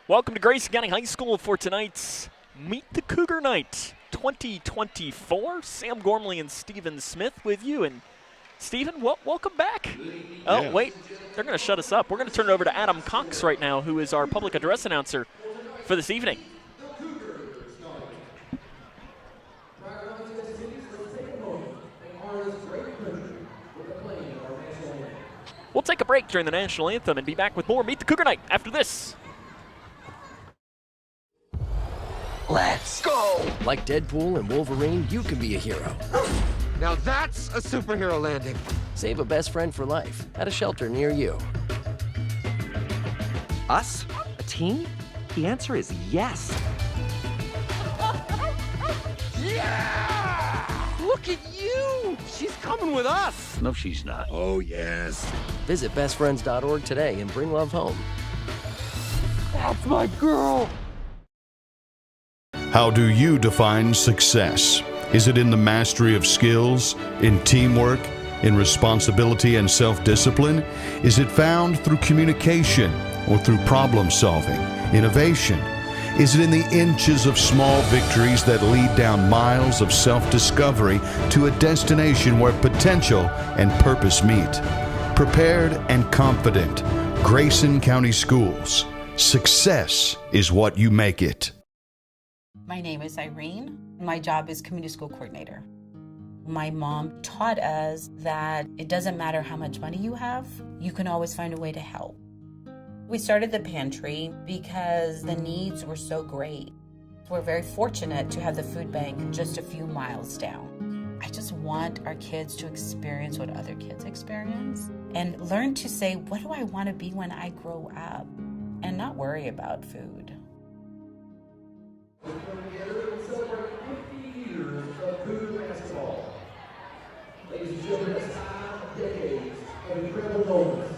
Welcome to Grayson County High School for tonight's Meet the Cougar Night 2024. Sam Gormley and Stephen Smith with you. And Stephen, welcome back. Oh, wait, they're going to shut us up. We're going to turn it over to Adam Cox right now, who is our public address announcer for this evening. We'll take a break during the national anthem and be back with more Meet the Cougar Night after this. Let's go! Like Deadpool and Wolverine, you can be a hero. Now that's a superhero landing. Save a best friend for life at a shelter near you. Us? A team? The answer is yes. Yeah! Look at you! She's coming with us! No, she's not. Oh, yes. Visit bestfriends.org today and bring love home. That's my girl! How do you define success? Is it in the mastery of skills, in teamwork, in responsibility and self-discipline? Is it found through communication or through problem solving, innovation? Is it in the inches of small victories that lead down miles of self-discovery to a destination where potential and purpose meet? Prepared and confident, Grayson County Schools. Success is what you make it. My name is Irene. My job is community school coordinator. My mom taught us that it doesn't matter how much money you have, you can always find a way to help. We started the pantry because the needs were so great. We're very fortunate to have the food bank just a few miles down. I just want our kids to experience what other kids experience and learn to say, what do I want to be when I grow up? And not worry about food. We come together and celebrate 50 years of Cougar basketball. Ladies and gentlemen, that's 5 decades of incredible moments.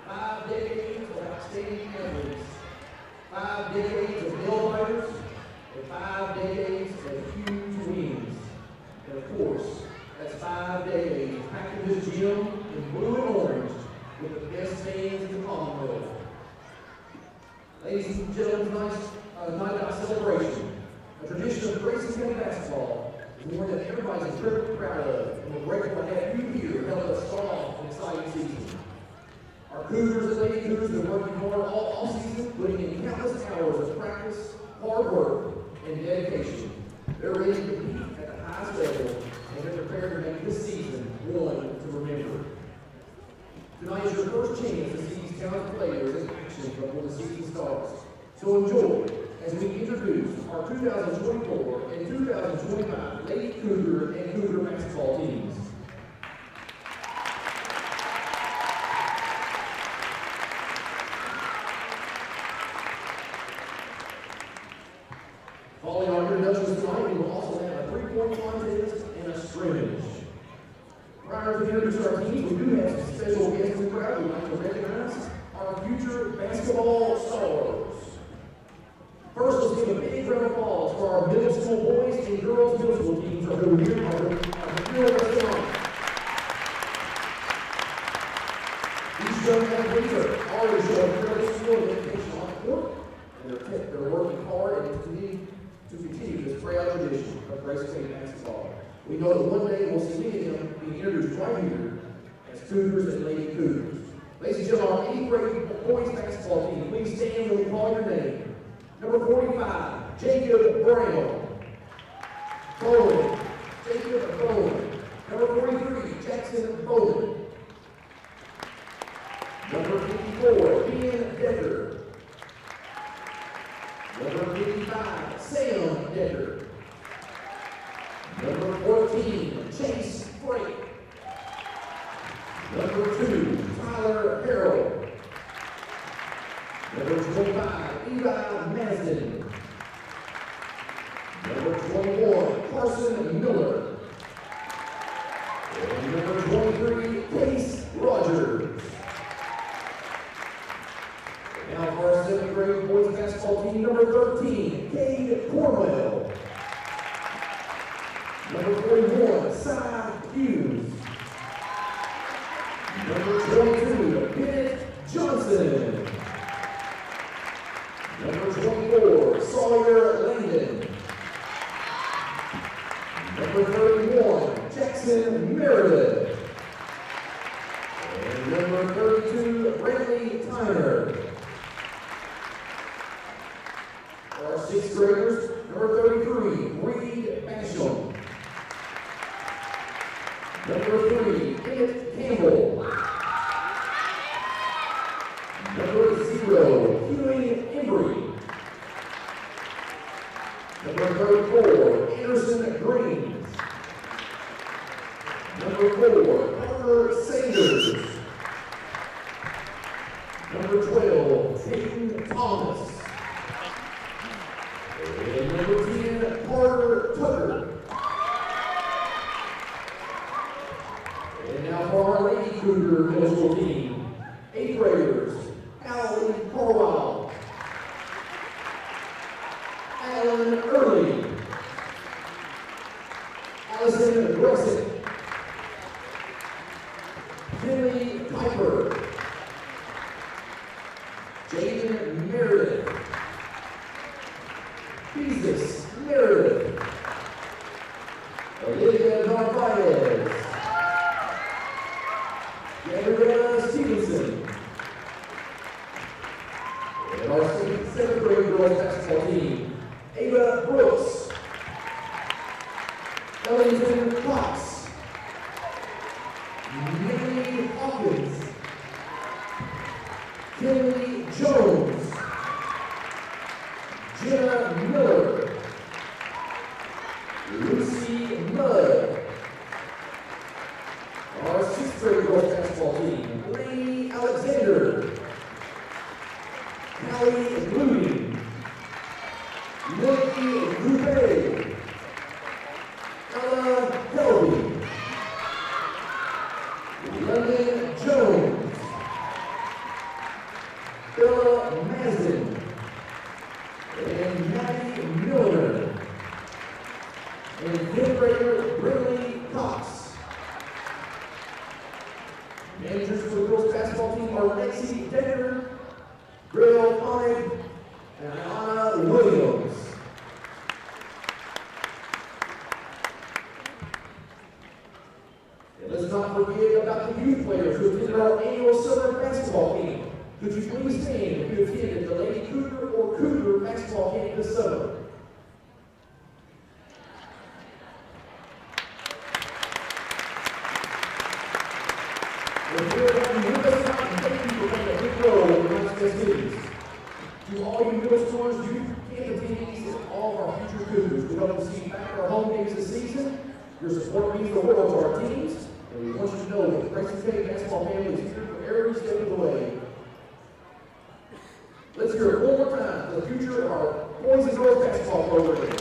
5 decades of outstanding athletes. 5 decades of nail biters. And 5 decades of huge wins. And of course, that's 5 decades packed in this gym in blue and orange with the best fans in the Commonwealth. Ladies and gentlemen, tonight's night out celebration, a tradition of Grayson County basketball, is one that everybody's incredibly proud of, and we're grateful to have you here to help us start off an exciting season. Our Cougars and Lady Cougars have been working hard all season, putting in countless hours of practice, hard work, and dedication. They're ready to compete at the highest level, and they're prepared to make this season one to remember. Tonight is your first chance to see these talented players in action before the season starts. So enjoy as we introduce our 2024 and 2025 Lady Cougar and Cougar basketball teams. Following our introductions tonight, we will also have a 3-point contest and a scrimmage. Prior to introducing our teams, we do have some special guests in the crowd we'd like to recognize our future basketball stars. First, let's give a big round of applause for our middle school boys and girls middle school teams who are here tonight. These young athletes are already showing incredible skill and dedication on the court, and they're working hard and to continue this proud tradition of Grayson County basketball. We know that one day we'll see many of them being introduced right here as Cougars and Lady Cougars. Ladies and gentlemen, our 8th grade boys basketball team, please stand when we call your name. Number 45, Jacob Brown. Bowling, Jacob Bowling. Number 43, Jackson Bowling. Number 54, Ben Decker. Number 55, Sam Decker. Number 14, Chase Frake. Number 2, Tyler Harrell. Number 25, Eli Madison. Number 21, Carson Miller. And number 23, Case Rogers. Now for our 7th grade boys basketball team, number 13, Cade Cornwell. Number 41, Cy Hughes. Number 22, Bennett Johnson. Number Number 31, Jackson Meredith. And number 32, Randy Tyner. For our sixth graders, number 33, Reed Basham. Number 3, Emmett Campbell. Number 0, Huey Embry. Number 34, Anderson Green. Number 4, Parker Sanders. Number 12, Peyton Thomas. And number 10, Carter Tucker. And now for our Lady Cougar middle school team, 8th graders, Allie Corwell, Alan Early, Allison Grayson, Billy Piper, Jaden Meredith, Jesus Meredith, Olivia Narvaez, Gabriella Stevenson, and our 7th grade girls basketball team, Ava Brooks, Ellington Cox, Minnie Hawkins, Kimberly Jones, Jenna Miller, Lucy Mudd. Our 6th grade girls basketball team, Lainey Alexander, Callie Blooming, Milky Gouvet, Ella Helby, London Jones, Bella Mazin, and Maddie Miller, and 5th grader Brinley Cox. Managers for the girls basketball team are Lexi Decker, Grail Pine, and Anna Williams. And let's not forget about the youth players who attended our annual Southern basketball camp. Could you please stand if you attended the Lady Cougar or Cougar basketball camp this summer? To all you middle schoolers, youth camp attendees, and all of our future Cougars, we hope to see you back at our home games this season. Your support means the world to our teams, and we want you to know that the Grayson County basketball family is here for every step of the way. Let's hear it one more time for the future of our boys and girls basketball program.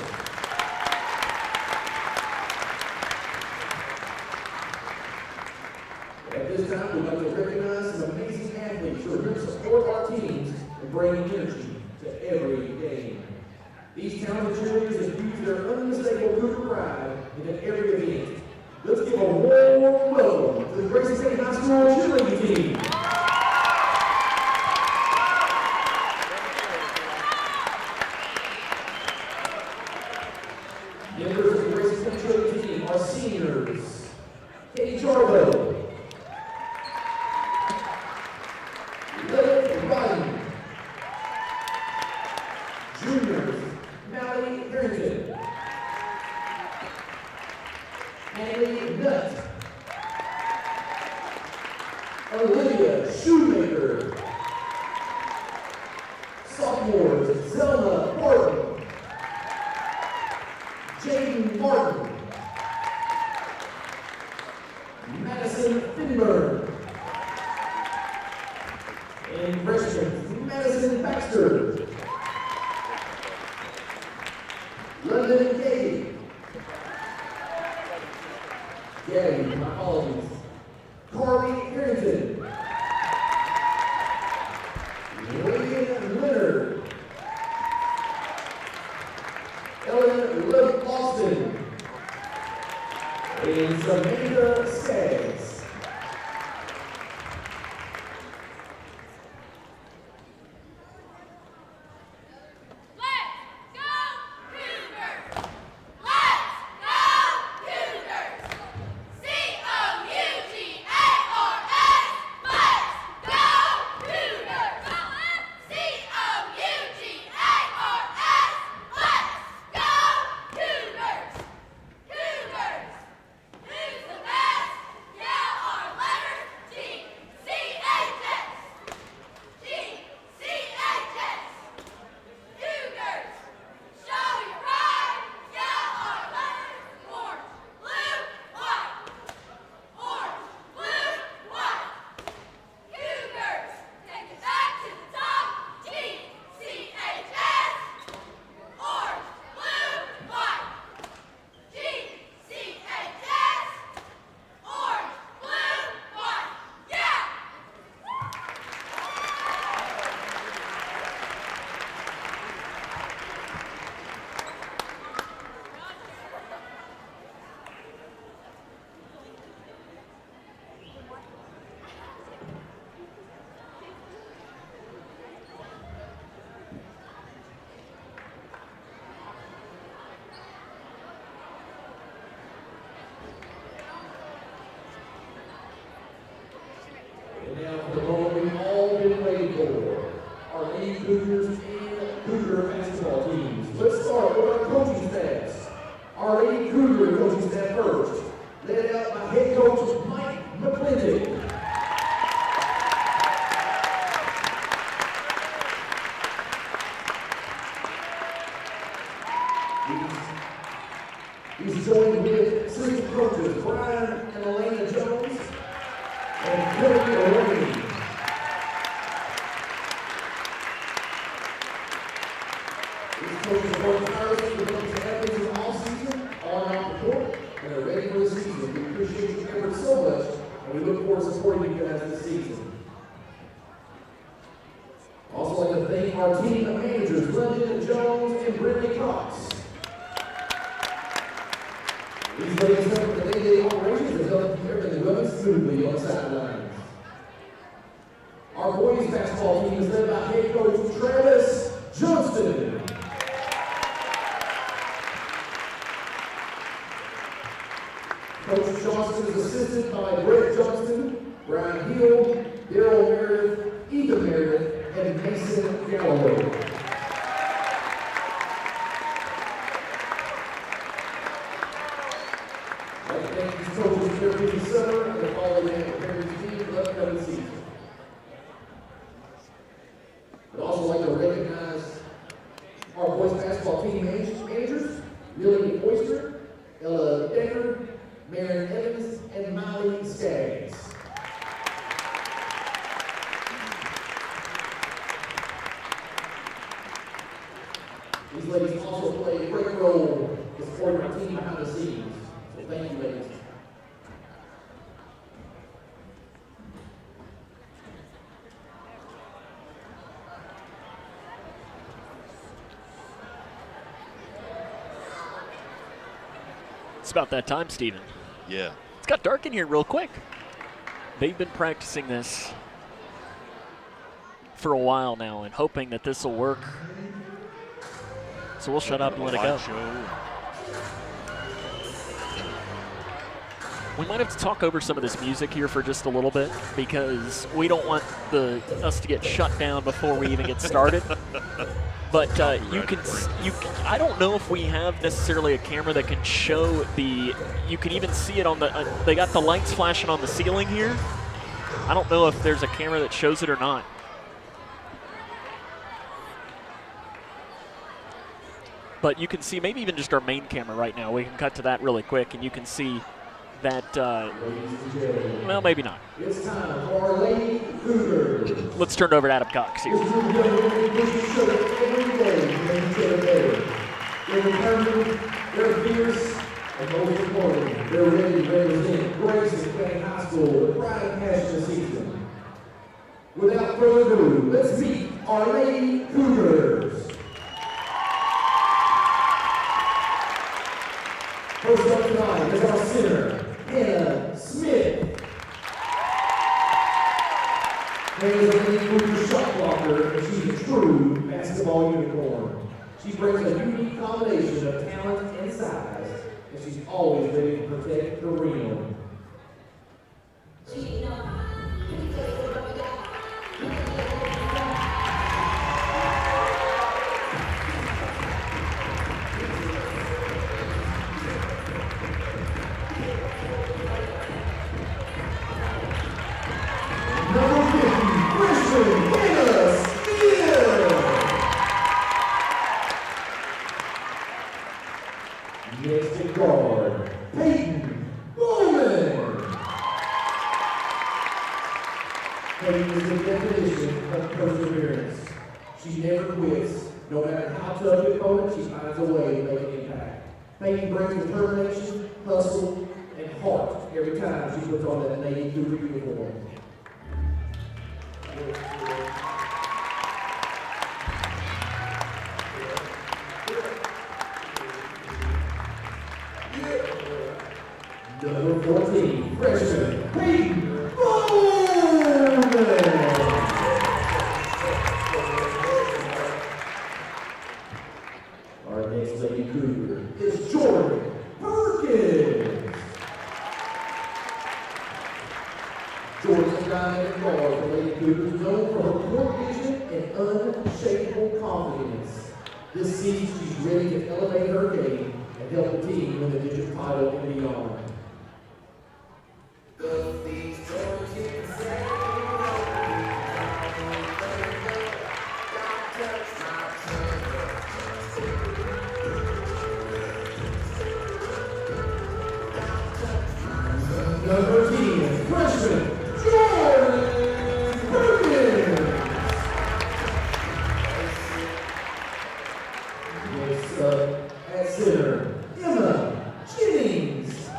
At this time, we'd like to recognize some amazing athletes who are here to support our teams and bring energy to every game. These talented cheerleaders infuse their unmistakable Cougar pride into every event. Let's give a warm welcome to the Grayson County High School cheerleading team. Members of the Grayson County cheerleading team are seniors, Katie Jarbo, Rodney, juniors, Mallie Harrington, Haley Nutt, Olivia Shoemaker, sophomores, Zelma Barton, Jaden Martin, Madison Finburn, and freshman Madison Baxter, London Katie, Gabby, my apologies, Carly Harrington, Reagan Leonard, Ellen Austin, and Samantha Skaggs. Our Lady Cougar coaching staff first, led out by head coach Mike McClintock. He's joined with assistant coaches Brian and Elena Jones and Billy O'Reilly. These coaches have worked tirelessly to develop the athletes all season, on and off the court, and are ready for the season. We appreciate your effort so much, and we look forward to supporting you guys this season. Also like to thank our team of managers, Glendon Jones and Brittany Cox. These ladies help with the day-to-day operations and help keep everything running smoothly on the sidelines. Our boys basketball team is led by head coach Travis Johnston. Coach Johnston is assisted by Brett Johnston, Brian Hill, Daryl Meredith, Ethan Meredith, and Mason Galloway. Coaches here in the summer and the fall they have prepared the team for the upcoming season. I'd also like to recognize our boys basketball team managers, Lily Oyster, Ella Decker, Marion Evans, and Molly Skaggs. These ladies also play a great role in supporting our team behind the scenes. So thank you, ladies. It's about that time, Stephen. Yeah. It's got dark in here real quick. They've been practicing this for a while now and hoping that this will work. So we'll shut up and let it go. We might have to talk over some of this music here for just a little bit because we don't want us to get shut down before we even get started. But I don't know if we have necessarily a camera that can show you can even see it on the, they got the lights flashing on the ceiling here. I don't know if there's a camera that shows it or not. But you can see maybe even just our main camera right now. We can cut to that really quick and you can see that, well, maybe not. It's time for Our Lady Cougar. Let's turn it over to Adam Cox here. They're determined, they're fierce, and most importantly, they're ready to represent Grayson County High School with pride and passion this season. Without further ado, let's meet Our Lady Cougars. First up tonight is our center, Hannah Smith. Hannah's a Lady Cougar shot blocker, and she's a true basketball unicorn. She brings a unique combination of talent and size, and she's always ready to protect the rim. Next to guard, Peyton Bowman. Peyton is the definition of perseverance. She never quits. No matter how tough the opponent, she finds a way to make an impact. Peyton brings determination, hustle, and heart every time she puts on that Lady Cougar uniform. Number 14, freshman, Peyton Bowman. Our next Lady Cougar is Jordan Perkins. Jordan's a dynamic guard for Lady Cougars, known for her court vision and unshakable confidence. This season, she's ready to elevate her game and help the team win the district title and beyond. Number 10, freshman, Next up at center, Emma Jennings.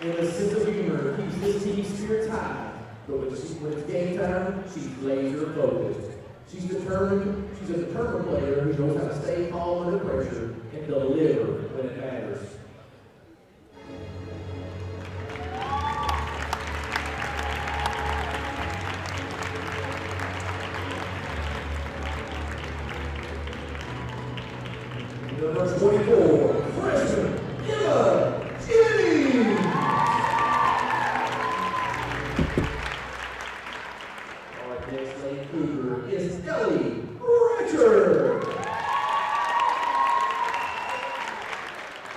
Emma's sense of humor keeps this team's spirits high, but when it's game time, she's laser focused. She's a determined player who knows how to stay calm under pressure and deliver when it matters. Number 24, freshman, Emma Jennings. Our next Lady Cougar is Ellie Richard.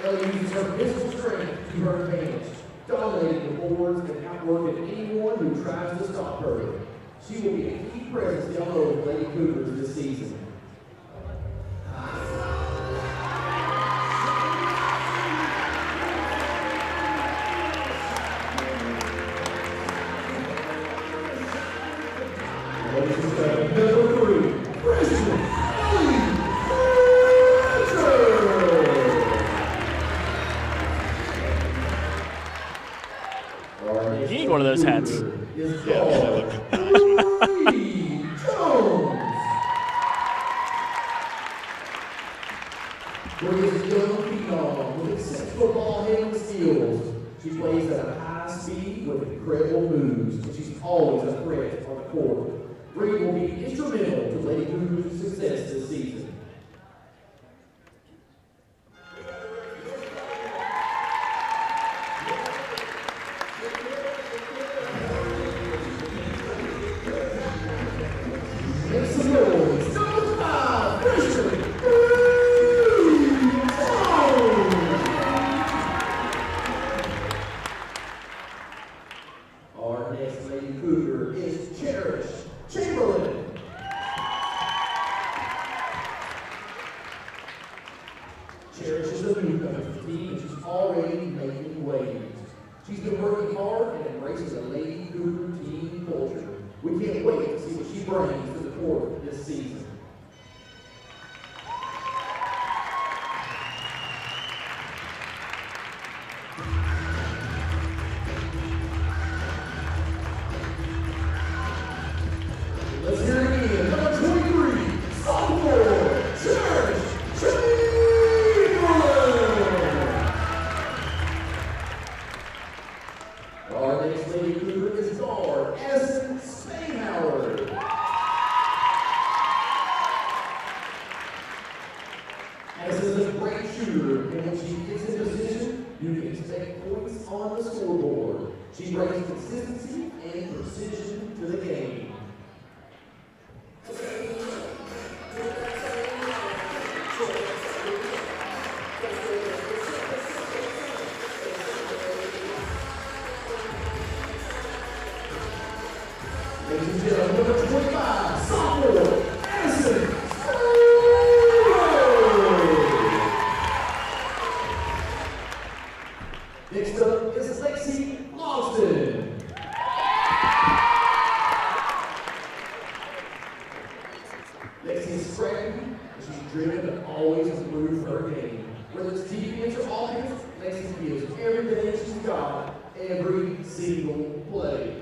Ellie uses her physical strength to her advantage, dominating the boards and outworking anyone who tries to stop her. She will be a key presence down low with Lady Cougars this season. Number 3, freshman, Ellie Richard. You need one of those hats. Grace is a young phenom with exceptional ball handling skills. She plays at a high speed with incredible moves, and she's always a threat on the court. Bree will be instrumental to Lady Cougars' success this season. Make some noise. Number 5, freshman, our next Lady Cougar is Cherish Chamberlain. Cherish is a newcomer to the team, and she's already making waves. She's been working hard and embracing the Lady Cougar team culture. We can't wait to see what she brings to the court this season. Let's hear it again. Number 23, sophomore, Cherish Chamberlain. Our next Lady Cougar is guard, Addison Spainhauer. Addison is a great shooter, and when she gets in position, you can expect points on the scoreboard. She brings consistency and precision to the game. Ladies and gentlemen, number 25, sophomore, Addison Spainhauer. Next up is Lexi Lawson. Lexi is scrappy, and she's driven to always improve her game. Whether it's defense or offense, Lexi gives everything she's got every single play.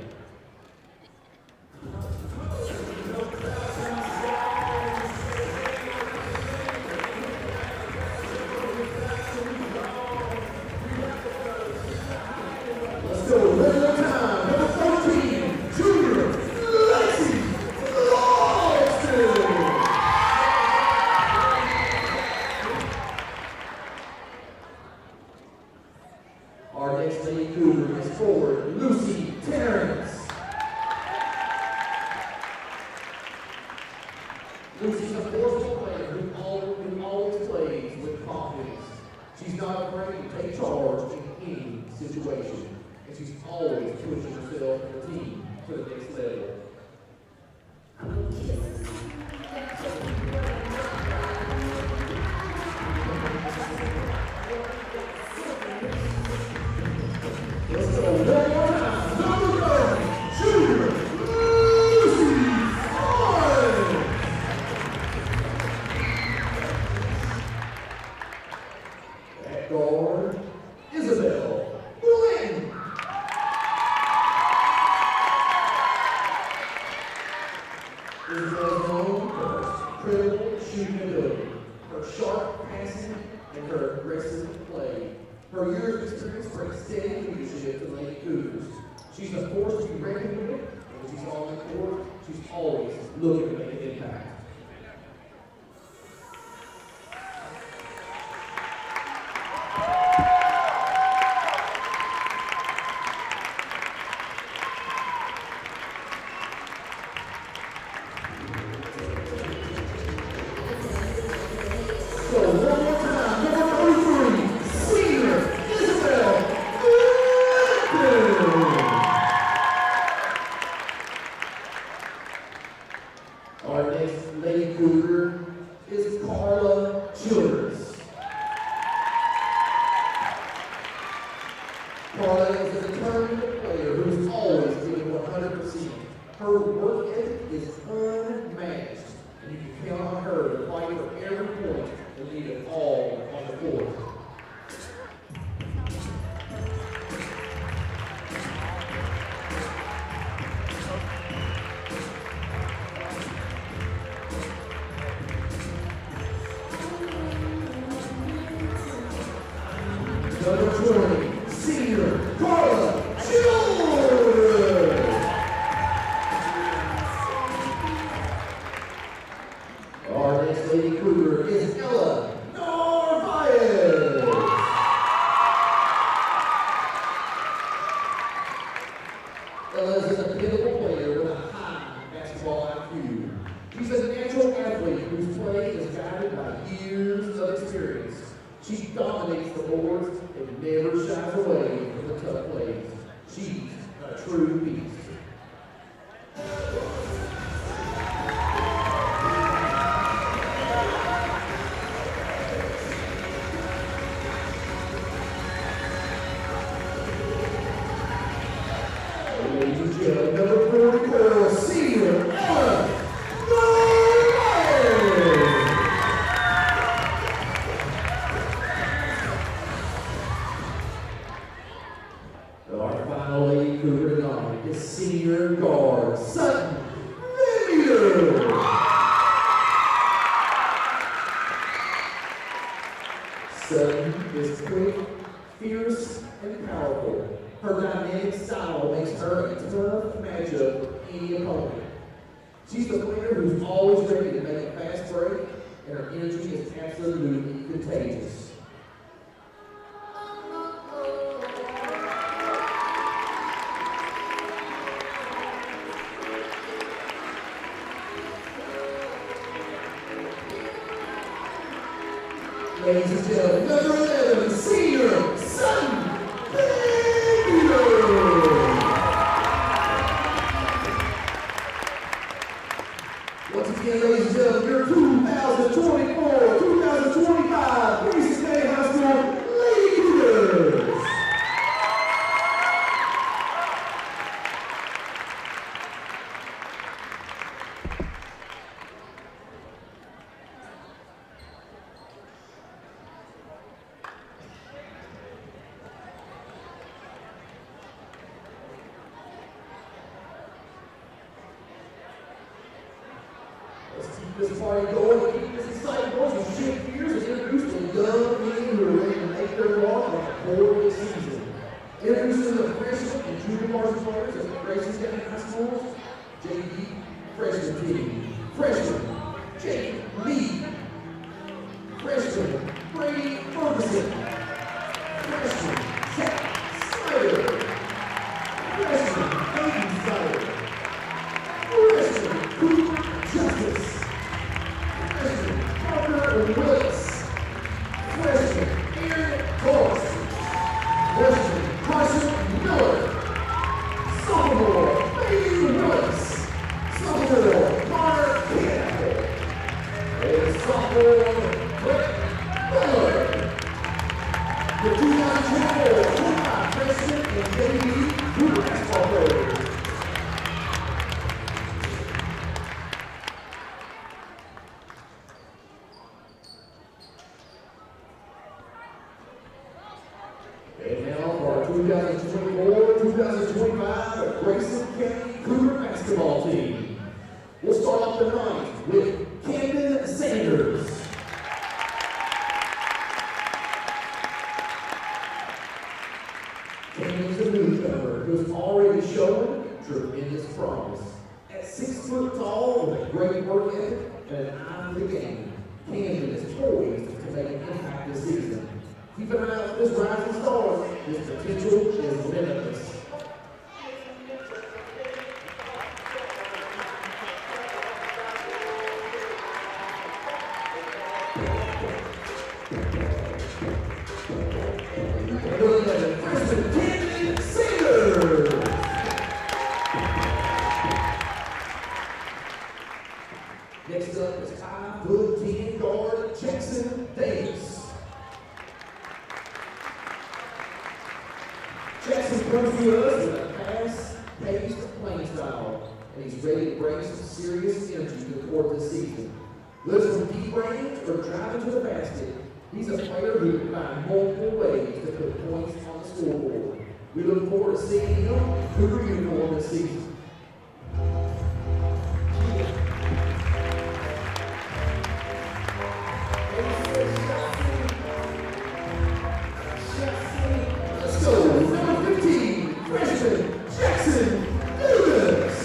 Let's go, regular time, number 14, junior, Lexi Lawson. Our next Lady Cougar is forward, Lucy Terrence. and she's always pushing herself and the team to the next level. Let's go one more time. Number 30, Junior Lucy Ford. At guard, Isabel Glenn. Isabel is known for her incredible shooting ability, her sharp passing, and her aggressive play. Her years of experience bring steady leadership to Lady Cougars. She's a force to be reckoned with, and when she's on the court, she's always looking to make an impact. So one more time, number 33, senior Isabel Glenn. Our next Lady Cougar is Carla Childers. Carla is a determined player who's always giving 100%. Her work ethic is unmatched, and you can count on her to fight for every point and leave it all on the court. Number 20, senior Carla Childers. Our next Lady Cougar is Ella Narvaez. Ella is a dependable player with a high basketball IQ. She's a natural athlete whose play is guided by years of experience. She dominates the boards and never shies away from the tough plays. She's a true beast. Ladies and gentlemen, number 44, senior Ella Narvaez. Our final Lady Cougar tonight is senior guard Sutton Lemieux. Sutton is quick, fierce, and powerful. Her dynamic style makes her a tough matchup for any opponent. She's the player who's always ready to make a fast break, and her energy is absolutely contagious. Ladies and gentlemen, number 11, senior Sutton Lemieux. Once again, ladies and gentlemen, your 2024-2025 Grayson County High School Lady Cougars. Let's keep this party going, keep this exciting, boys, and shift gears and introduce the young men who are ready to make their mark on the court this season. Introducing the freshman and junior varsity players of the Grayson County High School's JV freshman team. Freshman Jake Lee. Freshman Brady Ferguson. Freshman Zach Snyder. Freshman Aiden Snyder. Freshman Cooper Justice. Freshman Parker Willis. Freshman Aaron Torres. Freshman Carson Miller. And now for our 2024-2025 Grayson County Cougar basketball team. We'll start off the night with Camden Sanders. Camden's a newcomer who's already shown tremendous promise. At 6 foot tall with a great work ethic and an eye for the game, Camden is poised to make an impact this season. Keep an eye out for this rising star. His potential is limitless. Next up is 5'10" guard Jackson Davis. Jackson comes to us with a fast-paced playing style, and he's ready to bring some serious energy to the court this season. Whether from deep range or driving to the basket, he's a player who can find multiple ways to put points on the scoreboard. We look forward to seeing him in Cougar uniform this season. Let's go, number 15, freshman Jackson Davis.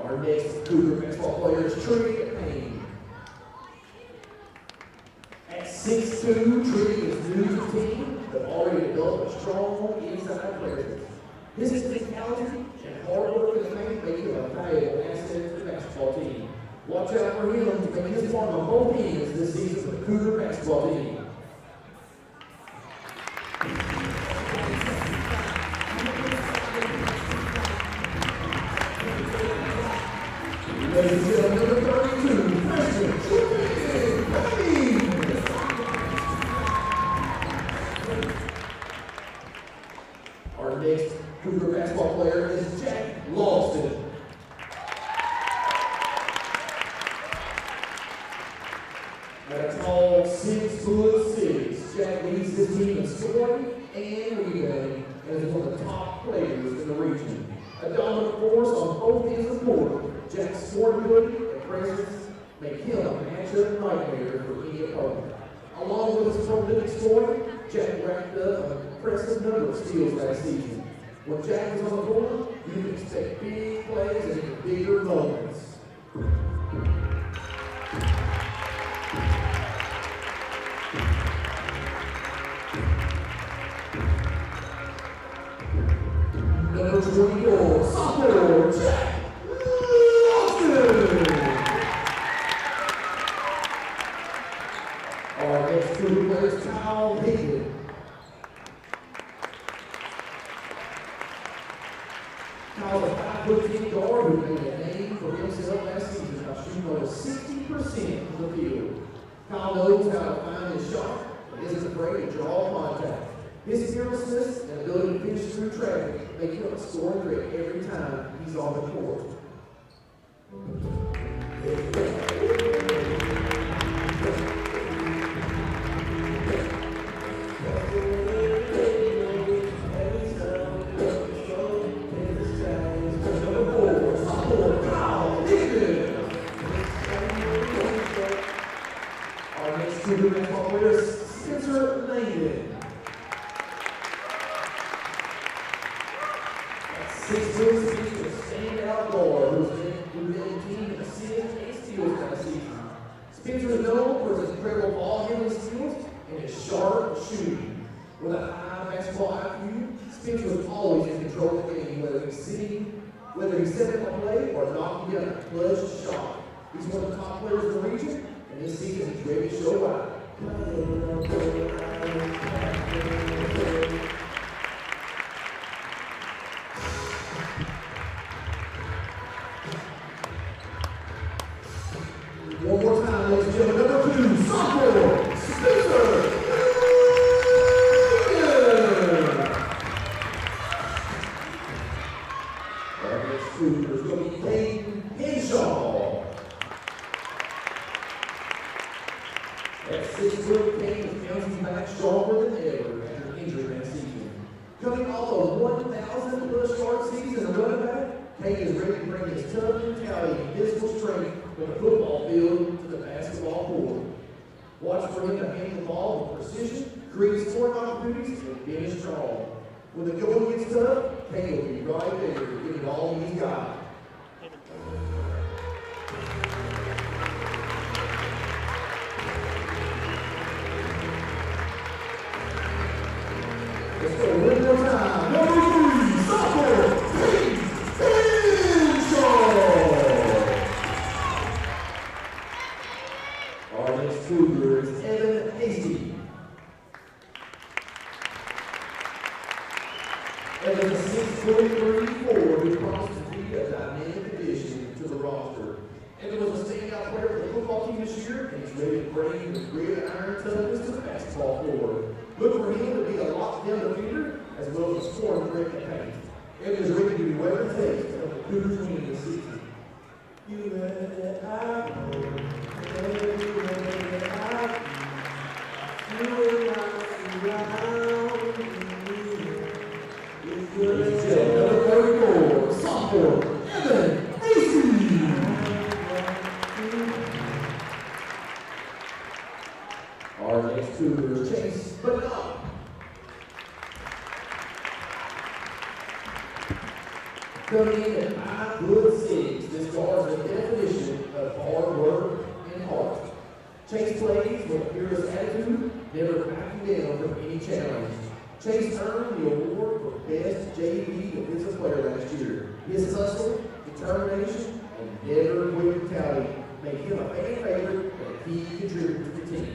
Our next Cougar basketball player is Trey Payne. At 6'2", Trey is new to the team, but already developed a strong inside presence. His physicality and hard work in the paint make him a valuable asset to the basketball team. Watch out for him to make his part on both ends this season for the Cougar basketball team. Ladies and gentlemen, number 32, freshman Cheerleading. Our next Cougar basketball player is Jack Lawson. At a tall 6'6", Jack leads his team in scoring and rebounding and is one of the top players in the region. A dominant force on both ends of the court, Jack's scoring ability and presence make him a matchup nightmare for any opponent. Along with his prolific scoring, Jack racked up an impressive number of steals last season. When Jack is on the court, you can expect big plays and even bigger moments. Number 24, sophomore Jack Lawson. Our next Cougar player is Kyle Hayden. Kyle's a 5'10" guard who made a name for himself last season by shooting over 60% from the field. Kyle knows how to find his shot and isn't afraid to draw contact. His fearlessness and ability to finish through traffic make him a scoring threat every time he's on the court. Our next Cougar basketball player is Spencer Langdon. 6'6", he's a standout guard who's been team assists and steals last season. Spencer is known for his incredible ball handling skills and his sharp shooting. With a high basketball IQ, Spencer is always in control of the game, whether he's setting up a play or knocking down a clutch shot. He's one of the top players in the region, and this season he's ready to show why. One more time, ladies and gentlemen, number 2, sophomore Spencer. Our next Cougar is going to be Hayden Henshaw. Coming off a 1,000 plus yard season as a running back, Kate is ready to bring his tough mentality and physical strength from the football field to the basketball court. Watch for him to handle the ball with precision, create scoring opportunities, and finish strong. When the going gets tough, Kate will be right there, giving all he's got. Let's go one more time. Number 3, sophomore, Peyton Henshaw. Our next Cougar is Evan Hasty. Evan is a 6'3" forward who promises to be a dynamic addition to the roster. Evan was a standout player for the football team this year, and he's ready to bring the grit and iron toughness to the basketball floor. Look for him to be a lockdown defender as well as a scoring threat to paint. Evan is ready to do whatever it takes to help the Cougars win this season. You let it out. Number 34, sophomore, Evan Hasty. Our next Cougar is Chase Bernard. Coming in at 5'6", this guard is a definition of hard work and heart. Chase plays with a fearless attitude, never backing down from any challenge. Chase earned the award for Best JV Defensive Player last year. His hustle, determination, and never quit mentality make him a fan favorite and a key contributor to the team.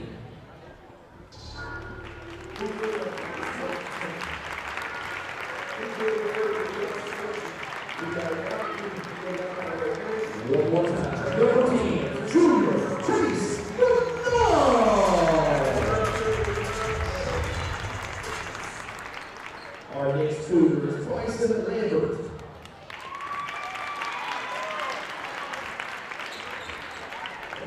One more time. Number 10, Junior Chase Bernard. Our next Cougar is Grayson Lambert.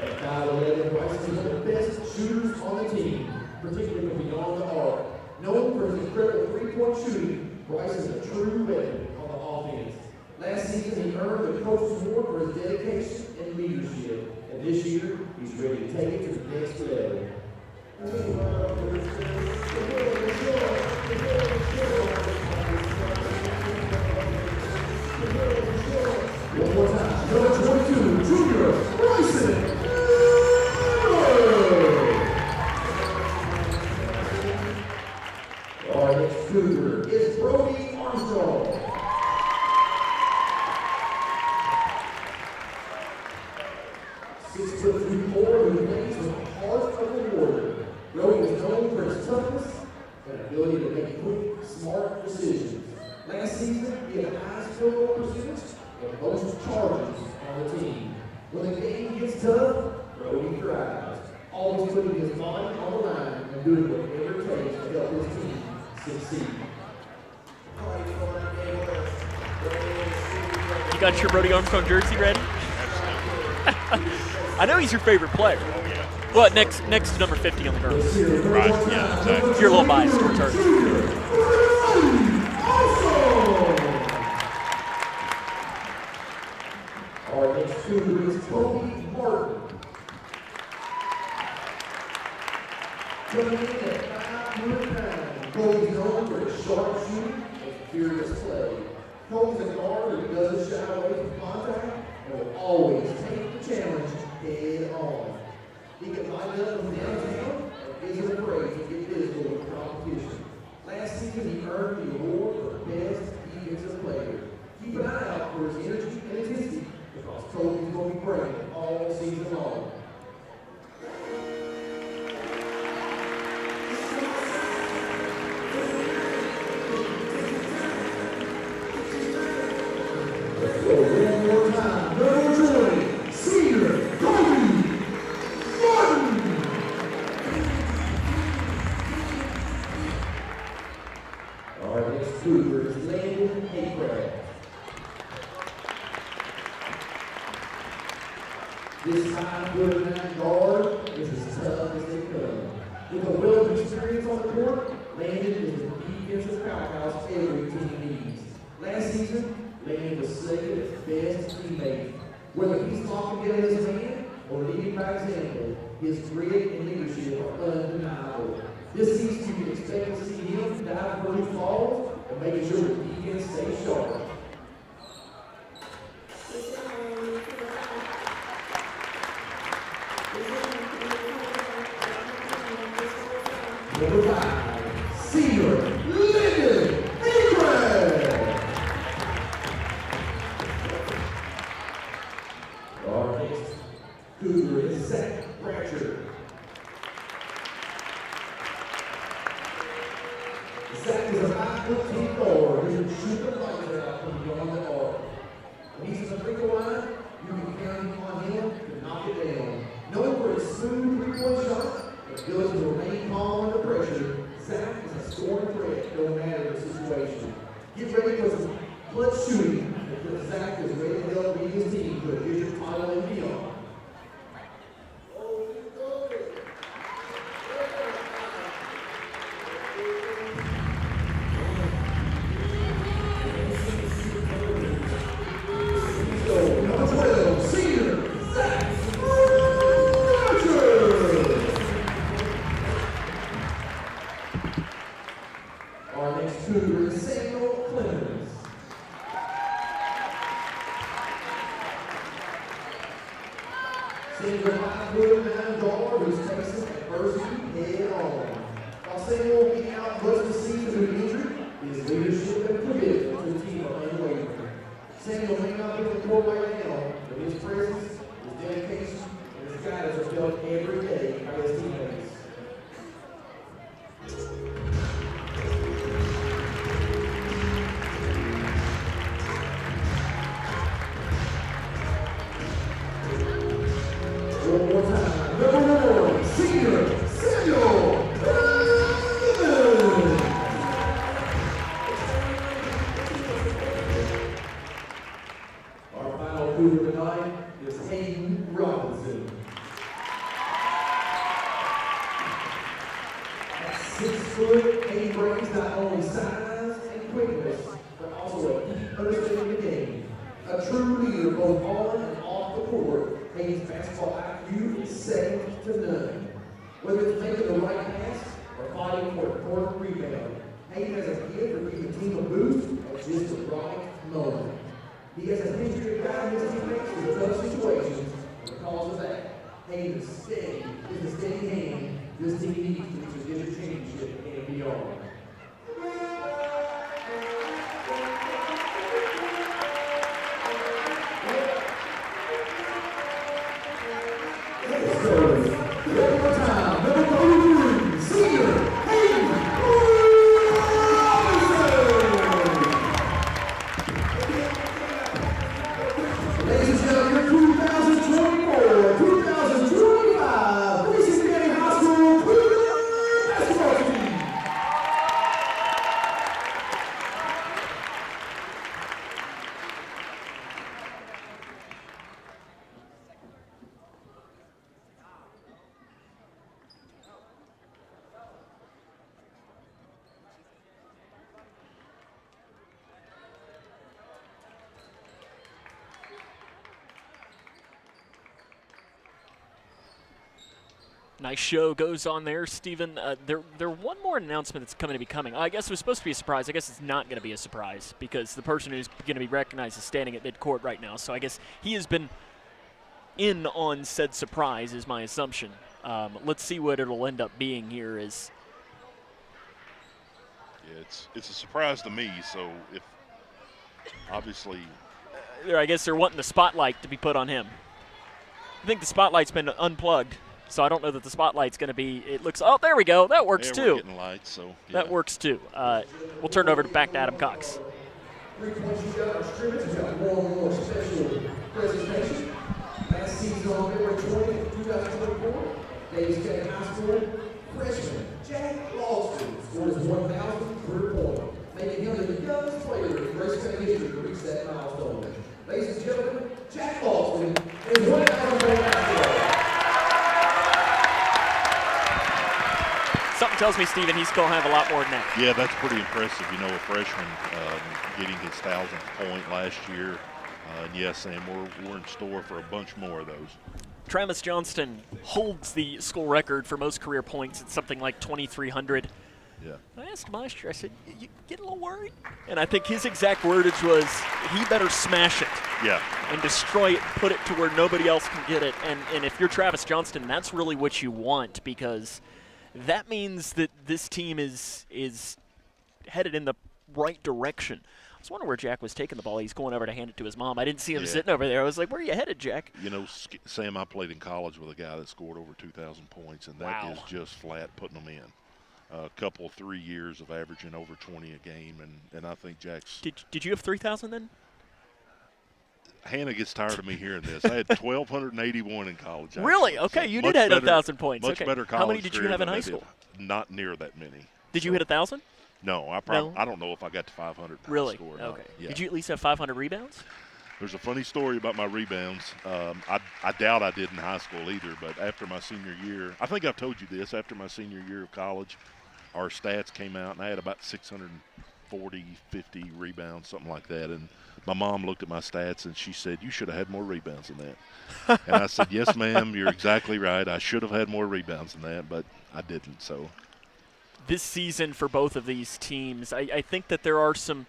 At 5'11", Grayson is one of the best shooters on the team, particularly from beyond the arc. Known for his incredible three-point shooting, Bryce is a true weapon on the offense. Last season, he earned the coach's award for his dedication and leadership, and this year, he's ready to take it to the next level. One more time, number 22, Junior Grayson. Our next Cougar is Brody Armstrong. 6'3" forward who plays with the heart of a warrior. Brody is known for his toughness and ability to make quick, smart decisions. Last season, he had the highest field goal percentage and most charges on the team. When the game gets tough, Brody thrives, always putting his mind on the line and doing whatever it takes to help his team succeed. You got your Brody Armstrong jersey ready? I know he's your favorite player. Well, next to number 50 on the girls. Right, yeah, exactly. You're a little biased towards her. Our next Cougar is Kobe Martin. Coming in at 500 pounds, Kobe's known for his sharp shooting and fearless play. Kobe's a guard who doesn't shy away from contact and will always take the challenge head on. He can line up from downtown and isn't afraid to get physical with competition. Last season, he earned the award for Best Defensive Player. Keep an eye out for his energy and intensity because Kobe's going to be bringing it all season long. Let's go one more time. Number 20, senior Kobe Martin. Our next Cougar is Landon Haycraft. This 5'9" guard is as tough as they come. With a wealth of experience on the court, Landon is a defensive powerhouse every team needs. Last season, Landon was second as best teammate. Whether he's talking together his man or leading by example, his grit and leadership are undeniable. This season, you can expect to see him dive for loose balls and making sure the defense stays sharp. Number 5, senior Lady Cougar. Our next Cougar is Zach Bratcher. Zach is a 5'10" guard who can shoot the lights out from beyond the arc. When he's in the free throw line, you can count on him to knock it down. Known for his smooth three-point shot, ability to remain calm under pressure, Zach is a scoring threat no matter the situation. Get ready for some clutch shooting because Zach is ready to help lead his team to a future title and beyond. Number 12, senior Zach Bratcher. Our next Cougar is Samuel Clemens. Samuel 5'9" guard who's facing adversity head on. While Samuel being out most of the season due to injury, his leadership and commitment to the team are unwavering. Samuel may not be on the court right now, but his presence, his dedication, and his guidance are felt every day by his teammates. One more time. Number 1, senior Samuel Clemens. Our final Cougar tonight is Hayden Robinson. At 6 foot, Hayden brings not only size and quickness, but also a deep understanding of the game. A true leader both on and off the court, Hayden's basketball IQ is second to none. Whether it's making the right pass or fighting for a corner rebound, Hayden has a gift for giving the team a boost at just the right moment. He has a history of guiding his teammates through tough situations, and because of that, Hayden is the steady hand this team needs to reach a district championship and beyond. Let's go. One more time. Number 3, senior Hayden Robinson. Ladies and gentlemen, 2024-2025 Grayson County High School Cougar basketball team. Nice show goes on there, Stephen. There one more announcement that's going to be coming. I guess it was supposed to be a surprise. I guess it's not going to be a surprise because the person who's going to be recognized is standing at midcourt right now. So I guess he has been in on said surprise is my assumption. Let's see what it'll end up being here. Yeah, it's a surprise to me. So if obviously, I guess they're wanting the spotlight to be put on him. I think the spotlight's been unplugged. So I don't know that the spotlight's going to be. It looks. Oh, there we go. That works too. We're getting lights, so yeah. That works too. We'll turn it over back to Adam Cox. 3-point shootout, our scrimmage. We've got more special presentation. Last season on February 20th, 2024, Davis County High School freshman Jack Lawson scored his 1,000th career point, making him the youngest player in Grayson County history to reach that milestone. Ladies and gentlemen, Jack Lawson is 1,000 point basketball. Something Something tells me, Stephen, he's going to have a lot more than that. Yeah, that's pretty impressive. You know, a freshman getting his 1,000th point last year. And yes, Sam, we're in store for a bunch more of those. Travis Johnston holds the school record for most career points at something like 2,300. Yeah. I asked him last year, I said, you get a little worried? And I think his exact wordage was, he better smash it. Yeah. And destroy it, put it to where nobody else can get it. And if you're Travis Johnston, that's really what you want, because that means that this team is headed in the right direction. I was wondering where Jack was taking the ball. He's going over to hand it to his mom. I didn't see him sitting over there. I was like, where are you headed, Jack? You know, Sam, I played in college with a guy that scored over 2,000 points, and that is just flat putting them in. A couple, 3 years of averaging over 20 a game, and I think Jack's. Did you have 3,000 then? Hannah gets tired of me hearing this. I had 1,281 in college. Actually. Really? Okay, So you did have 1,000 points. Much okay. better college. How many did you career have in than high I did. school? Not near that many. Did you hit 1,000? No, I don't know if I got to 500 in really? high school or okay. not. Yeah. Did you at least have 500 rebounds? There's a funny story about my rebounds. I doubt I did in high school either, but after my senior year, I think I've told you this, after my senior year of college, our stats came out, and I had about 640, 50 rebounds, something like that. And my mom looked at my stats, and she said, you should have had more rebounds than that. And I said, yes, ma'am, you're exactly right. I should have had more rebounds than that, but I didn't. So this season for both of these teams, I think that there are some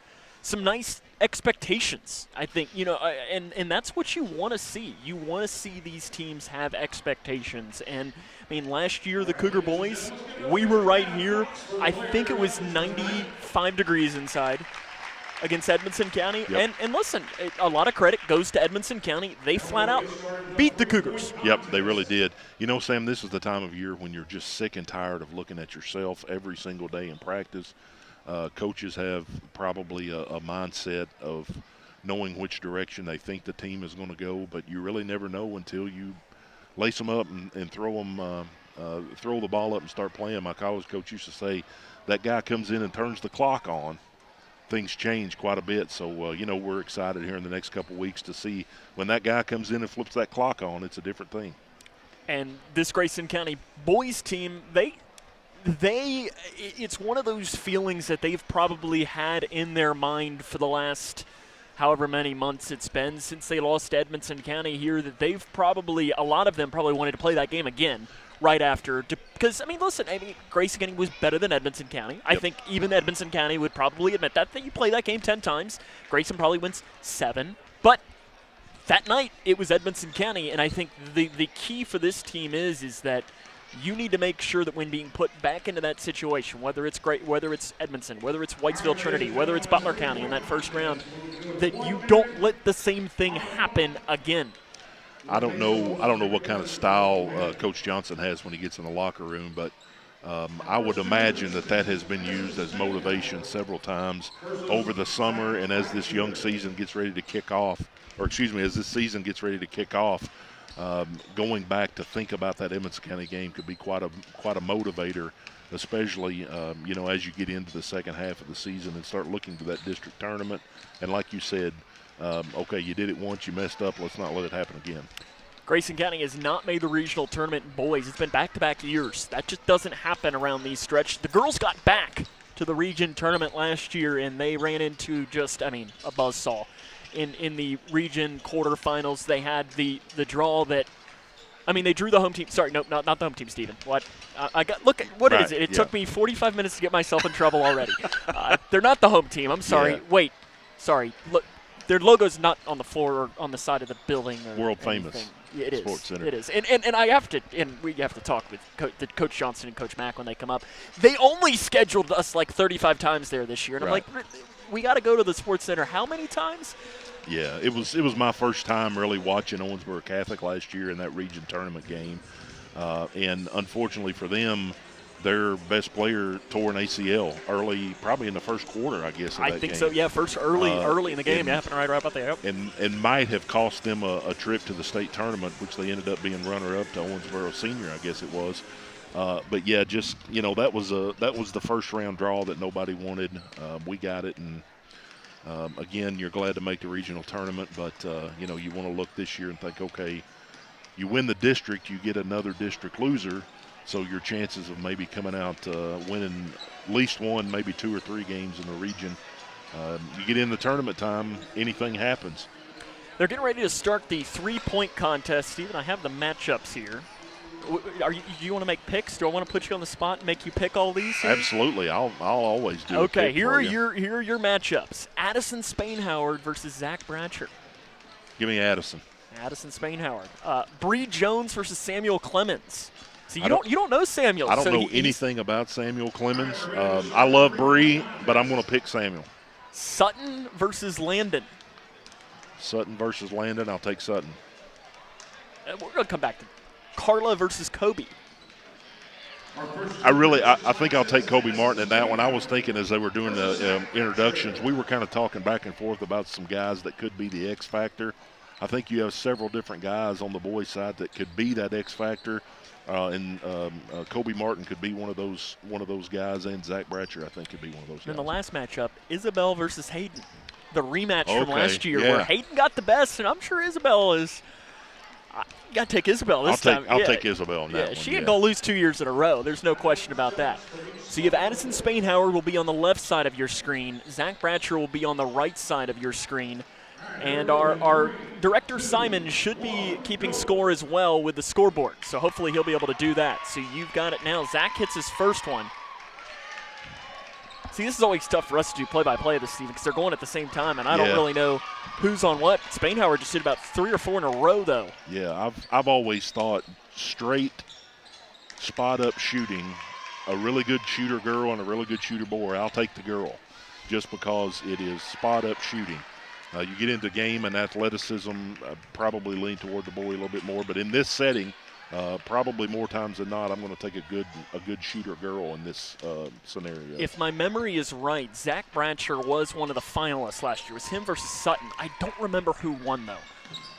nice expectations. I think, and that's what you want to see. You want to see these teams have expectations. And, I mean, last year the Cougar boys, we were right here. I think it was 95 degrees inside against Edmonson County. Yep. And listen, a lot of credit goes to Edmonson County. They flat out beat the Cougars. Yep, they really did. You know, Sam, this is the time of year when you're just sick and tired of looking at yourself every single day in practice. Coaches have probably a mindset of knowing which direction they think the team is going to go, but you really never know until you lace them up and throw the ball up and start playing. My college coach used to say, that guy comes in and turns the clock on, things change quite a bit. So, we're excited here in the next couple weeks to see when that guy comes in and flips that clock on, it's a different thing. And this Grayson County boys team, it's one of those feelings that they've probably had in their mind for the last however many months it's been since they lost to Edmonson County here, that a lot of them probably wanted to play that game again right after. Because, Grayson County was better than Edmonson County. Yep. I think even Edmonson County would probably admit that you play that game 10 times. Grayson probably wins 7. But that night it was Edmonson County, and I think the key for this team is that you need to make sure that when being put back into that situation, whether it's Edmonson, whether it's Whitesville Trinity, whether it's Butler County in that first round, that you don't let the same thing happen again. I don't know what kind of style Coach Johnson has when he gets in the locker room, but I would imagine that has been used as motivation several times over the summer, and as this young season gets ready to kick off, as this season gets ready to kick off, going back to think about that Edmonson County game could be quite a motivator, especially as you get into the second half of the season and start looking to that district tournament. And like you said, okay, you did it once, you messed up, let's not let it happen again. Grayson County has not made the regional tournament in boys. It's been back-to-back years. That just doesn't happen around these stretch. The girls got back to the region tournament last year, and they ran into a buzzsaw. In the region quarterfinals, they had the draw that, they drew the home team. Sorry, no, not the home team, Stephen. What? Look at what is it? It took me 45 minutes to get myself in trouble already. They're not the home team. I'm sorry. Yeah. Wait. Sorry. Look, their logo's not on the floor or on the side of the building. Or world anything. famous. It is. Sports Center. It is. And I have to, and we have to talk with Coach Johnson and Coach Mack when they come up. They only scheduled us like 35 times there this year, and right. I'm like, we got to go to the Sports Center how many times? Yeah, it was my first time really watching Owensboro Catholic last year in that region tournament game, and unfortunately for them, their best player tore an ACL early, probably in the first quarter, I guess. I think so. Yeah, first early in the game, happened right about there. Yep. And might have cost them a trip to the state tournament, which they ended up being runner-up to Owensboro Senior, I guess it was. But yeah, just that was the first round draw that nobody wanted. We got it, and again, you're glad to make the regional tournament, but you want to look this year and think, okay, you win the district, you get another district loser. So your chances of maybe coming out winning at least one, maybe 2 or 3 games in the region. You get in the tournament time, anything happens. They're getting ready to start the 3-point contest. Stephen, I have the matchups here. Do you want to make picks? Do I want to put you on the spot and make you pick all these here? Absolutely. I'll always do Okay, a pick here for are you. here are your matchups. Addison Spain-Howard versus Zach Bratcher. Give me Addison. Addison Spain-Howard. Bree Jones versus Samuel Clemens. So you don't know Samuel. I don't know anything about Samuel Clemens. I love Bree, but I'm going to pick Samuel. Sutton versus Landon. Sutton versus Landon. I'll take Sutton. We're going to come back to Carla versus Kobe. I think I'll take Kobe Martin in that one. I was thinking as they were doing the introductions, we were kind of talking back and forth about some guys that could be the X factor. I think you have several different guys on the boys' side that could be that X factor, and Kobe Martin could be one of those guys, and Zach Bratcher I think could be one of those guys. And the last matchup, Isabel versus Hayden, the rematch from last year where Hayden got the best, and I'm sure Isabel is. You got to take Isabel this time. I'll take Isabel in that one. She ain't going to lose 2 years in a row. There's no question about that. So you have Addison Spain-Howard will be on the left side of your screen. Zach Bratcher will be on the right side of your screen. And our director, Simon, should be keeping score as well with the scoreboard. So hopefully he'll be able to do that. So you've got it now. Zach hits his first one. See, this is always tough for us to do play-by-play this season because they're going at the same time, and I don't really know who's on what. Spain-Howard just did about 3 or 4 in a row, though. Yeah, I've always thought straight spot-up shooting, a really good shooter girl and a really good shooter boy, I'll take the girl just because it is spot-up shooting. You get into game and athleticism, probably lean toward the boy a little bit more, but in this setting, probably more times than not, I'm going to take a good shooter girl in this scenario. If my memory is right, Zach Bratcher was one of the finalists last year. It was him versus Sutton. I don't remember who won, though.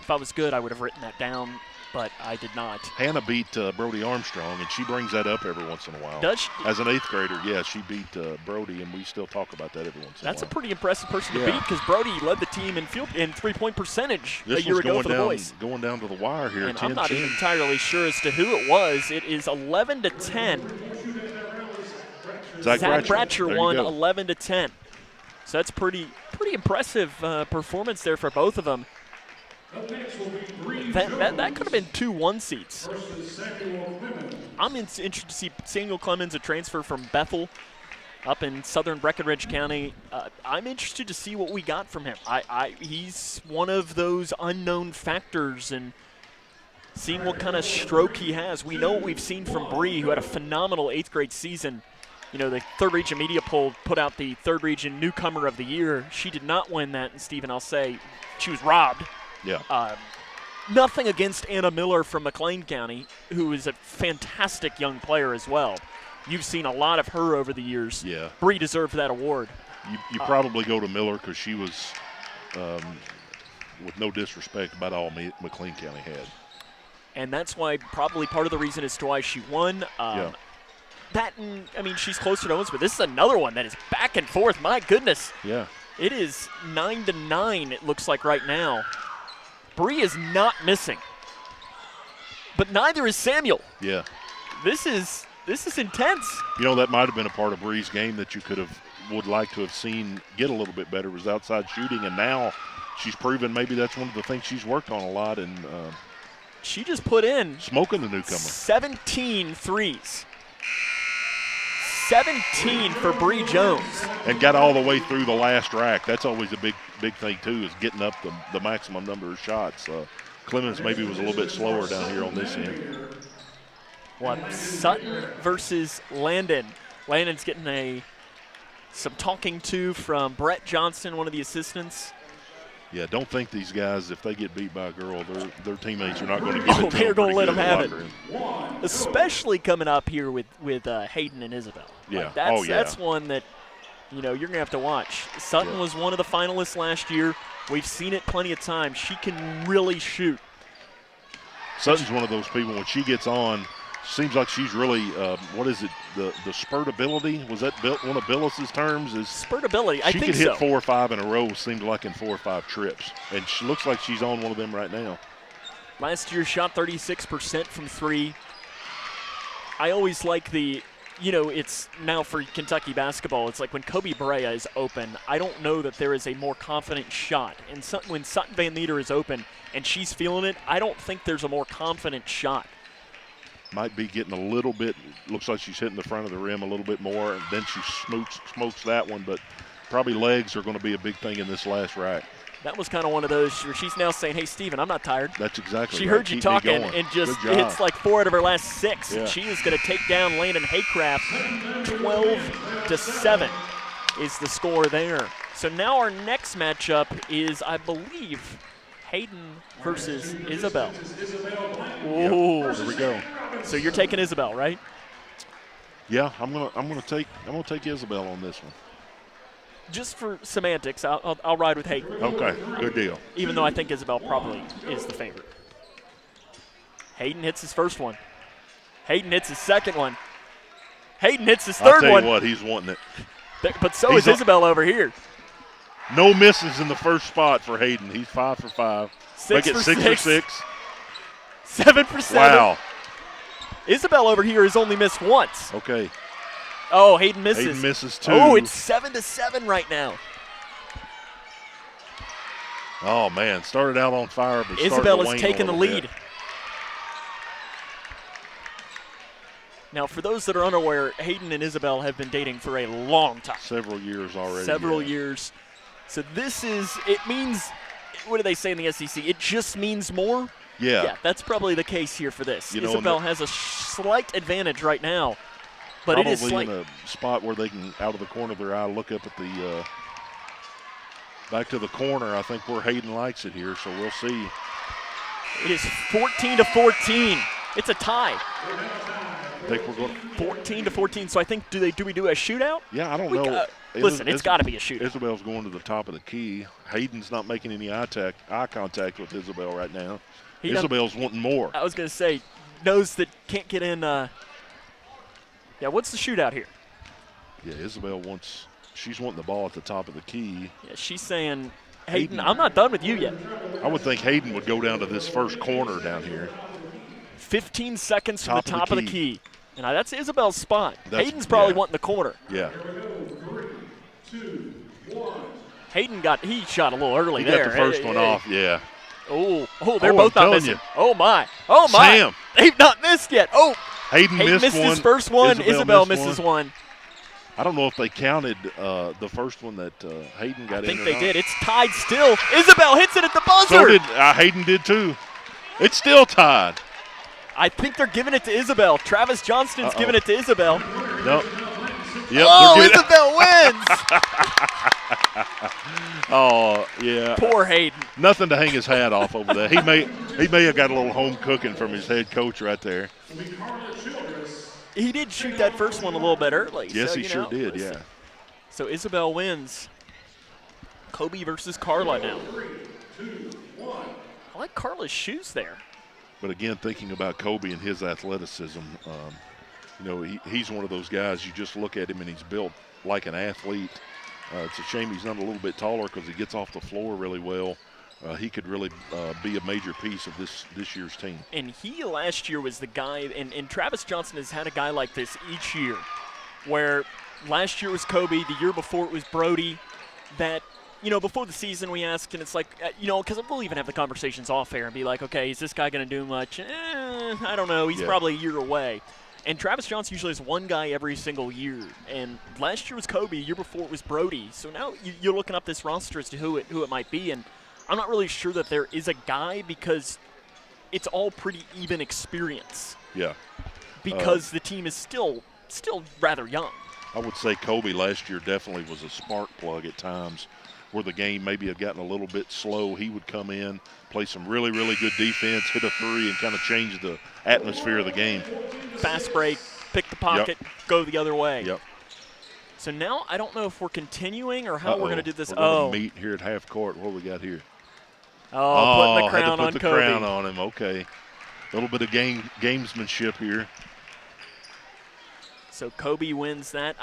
If I was good, I would have written that down, but I did not. Hannah beat Brody Armstrong, and she brings that up every once in a while. Does she? As an 8th grader, yeah, she beat Brody, and we still talk about that every once in a while. That's a pretty impressive person to beat because Brody led the team in 3-point percentage a year ago for the boys. Going down to the wire here. And I'm not even entirely sure as to who it was. It is 11-10. Zach Bratcher won 11-10. So that's pretty impressive performance there for both of them. That could have been 2 1 seats. I'm interested to see Samuel Clemens, a transfer from Bethel up in southern Breckinridge County. I'm interested to see what we got from him. He's one of those unknown factors, and seeing what kind of stroke he has. We know what we've seen from Bree, who had a phenomenal 8th grade season. You know, the 3rd Region Media Poll put out the 3rd Region Newcomer of the Year. She did not win that, and Stephen, I'll say she was robbed. Yeah. Nothing against Anna Miller from McLean County, who is a fantastic young player as well. You've seen a lot of her over the years. Yeah. Bree deserved that award. You probably go to Miller because she was, with no disrespect, about all McLean County had. And that's why probably part of the reason as to why she won. That, and, I mean, she's closer to Owens, but this is another one that is back and forth. My goodness. Yeah. It is 9-9, it looks like right now. Bree is not missing, but neither is Samuel. Yeah. This is intense. You know, that might have been a part of Bree's game that you would like to have seen get a little bit better, was outside shooting, and now she's proven maybe that's one of the things she's worked on a lot, and she just put in smoking the newcomer. 17 threes. 17 for Bree Jones. And got all the way through the last rack. That's always a big thing, too, is getting up the maximum number of shots. Clemens maybe was a little bit slower down here on this end. Sutton versus Landon. Landon's getting some talking to from Brett Johnson, one of the assistants. Yeah, don't think these guys, if they get beat by a girl, their teammates are not going to give it to them. They're going to let them have it. Especially coming up here with Hayden and Isabel. Yeah. That's one that, you know, you're going to have to watch. Sutton was one of the finalists last year. We've seen it plenty of times. She can really shoot. Sutton's one of those people, when she gets on, seems like she's really, what is it, the spurtability? Was that one of Billis's terms? Is spurtability, I think so. She could hit 4 or 5 in a row, seemed like in 4 or 5 trips. And she looks like she's on one of them right now. Last year shot 36% from 3. I always like the, it's now for Kentucky basketball, it's like when Kobe Brea is open, I don't know that there is a more confident shot. And when Sutton Van Meter is open and she's feeling it, I don't think there's a more confident shot. Might be getting a little bit, looks like she's hitting the front of the rim a little bit more, and then she smokes that one, but probably legs are going to be a big thing in this last rack. That was kind of one of those where she's now saying, hey, Steven, I'm not tired. That's exactly She right. heard you talking and just hits like 4 out of her last 6. Yeah. And she is going to take down Landon Haycraft. 12-7 is the score there. So now our next matchup is, I believe, Hayden versus Isabel. Ooh. Yep. There we go. So you're taking Isabel, right? Yeah, I'm gonna take Isabel on this one. Just for semantics, I'll ride with Hayden. Okay, good deal. Even though I think Isabel probably is the favorite. Hayden hits his first one. Hayden hits his second one. Hayden hits his third one. I'll tell you what, he's wanting it. But so is Isabel over here. No misses in the first spot for Hayden. He's 5 for 5. 6 Make it for 6 6. for 6. 7 for 7. Wow. Isabel over here has only missed once. Okay. Oh, Hayden misses. Hayden misses 2. Oh, it's 7-7 right now. Oh, man. Started out on fire, but Isabel is is taking the lead. Bit. Now, for those that are unaware, Hayden and Isabel have been dating for a long time. Several years already. Several years. So this is, it means, what do they say in the SEC? It just means more? Yeah. Yeah, that's probably the case here for this. You know, Isabel has a slight advantage right now. But probably it is in a spot where they can, out of the corner of their eye, look up at the back to the corner. I think where Hayden likes it here, so we'll see. It is 14-14. It's a tie. I think we're going 14-14. So I think do we do a shootout? Yeah, I don't know. Listen, it's got to be a shootout. Isabel's going to the top of the key. Hayden's not making any eye contact with Isabel right now. Isabel's wanting more. I was going to say, knows that can't get in. Yeah, what's the shootout here? Yeah, Isabel she's wanting the ball at the top of the key. Yeah, she's saying, Hayden, I'm not done with you yet. I would think Hayden would go down to this first corner down here. 15 seconds from the top of the key. And that's Isabel's spot. Hayden's probably wanting the corner. Yeah. 3, 2, 1. Hayden he shot a little early there. He got the first one off, yeah. Oh, they're both not missing. Oh, my. Sam. They've not missed yet. Oh. Hayden missed one. His first one. Isabel misses one. I don't know if they counted the first one that Hayden got in. I think they did. It's tied still. Isabel hits it at the buzzer. So did Hayden did too. It's still tied. I think they're giving it to Isabel. Travis Johnston's giving it to Isabel. No. Yep, Isabel wins. Oh, yeah. Poor Hayden. Nothing to hang his hat off over there. He may have got a little home cooking from his head coach right there. He did shoot that first one a little bit early. Yes, so, he sure did, yeah. So Isabel wins. Kobe versus Carla now. 3, 2, 1. I like Carla's shoes there. But again, thinking about Kobe and his athleticism, he's one of those guys, you just look at him and he's built like an athlete. It's a shame he's not a little bit taller because he gets off the floor really well. He could really be a major piece of this year's team. And he last year was the guy, and Travis Johnson has had a guy like this each year, where last year was Kobe, the year before it was Brody, that, before the season we asked, and it's like, because we'll even have the conversations off air and be like, okay, is this guy going to do much? I don't know. He's probably a year away. And Travis Johnson usually has one guy every single year. And last year was Kobe, year before it was Brody. So now you're looking up this roster as to who it might be. And I'm not really sure that there is a guy because it's all pretty even experience. Yeah. Because the team is still rather young. I would say Kobe last year definitely was a spark plug at times where the game maybe had gotten a little bit slow. He would come in, play some really, really good defense, hit a three, and kind of change the atmosphere of the game. Fast break, pick the pocket, go the other way. Yep. So now I don't know if we're continuing or how we're going to do this. We're going to meet here at half court. What we got here? Putting the crown on Kobe. Had to put the crown on him. Okay. A little bit of gamesmanship here. So Kobe wins that.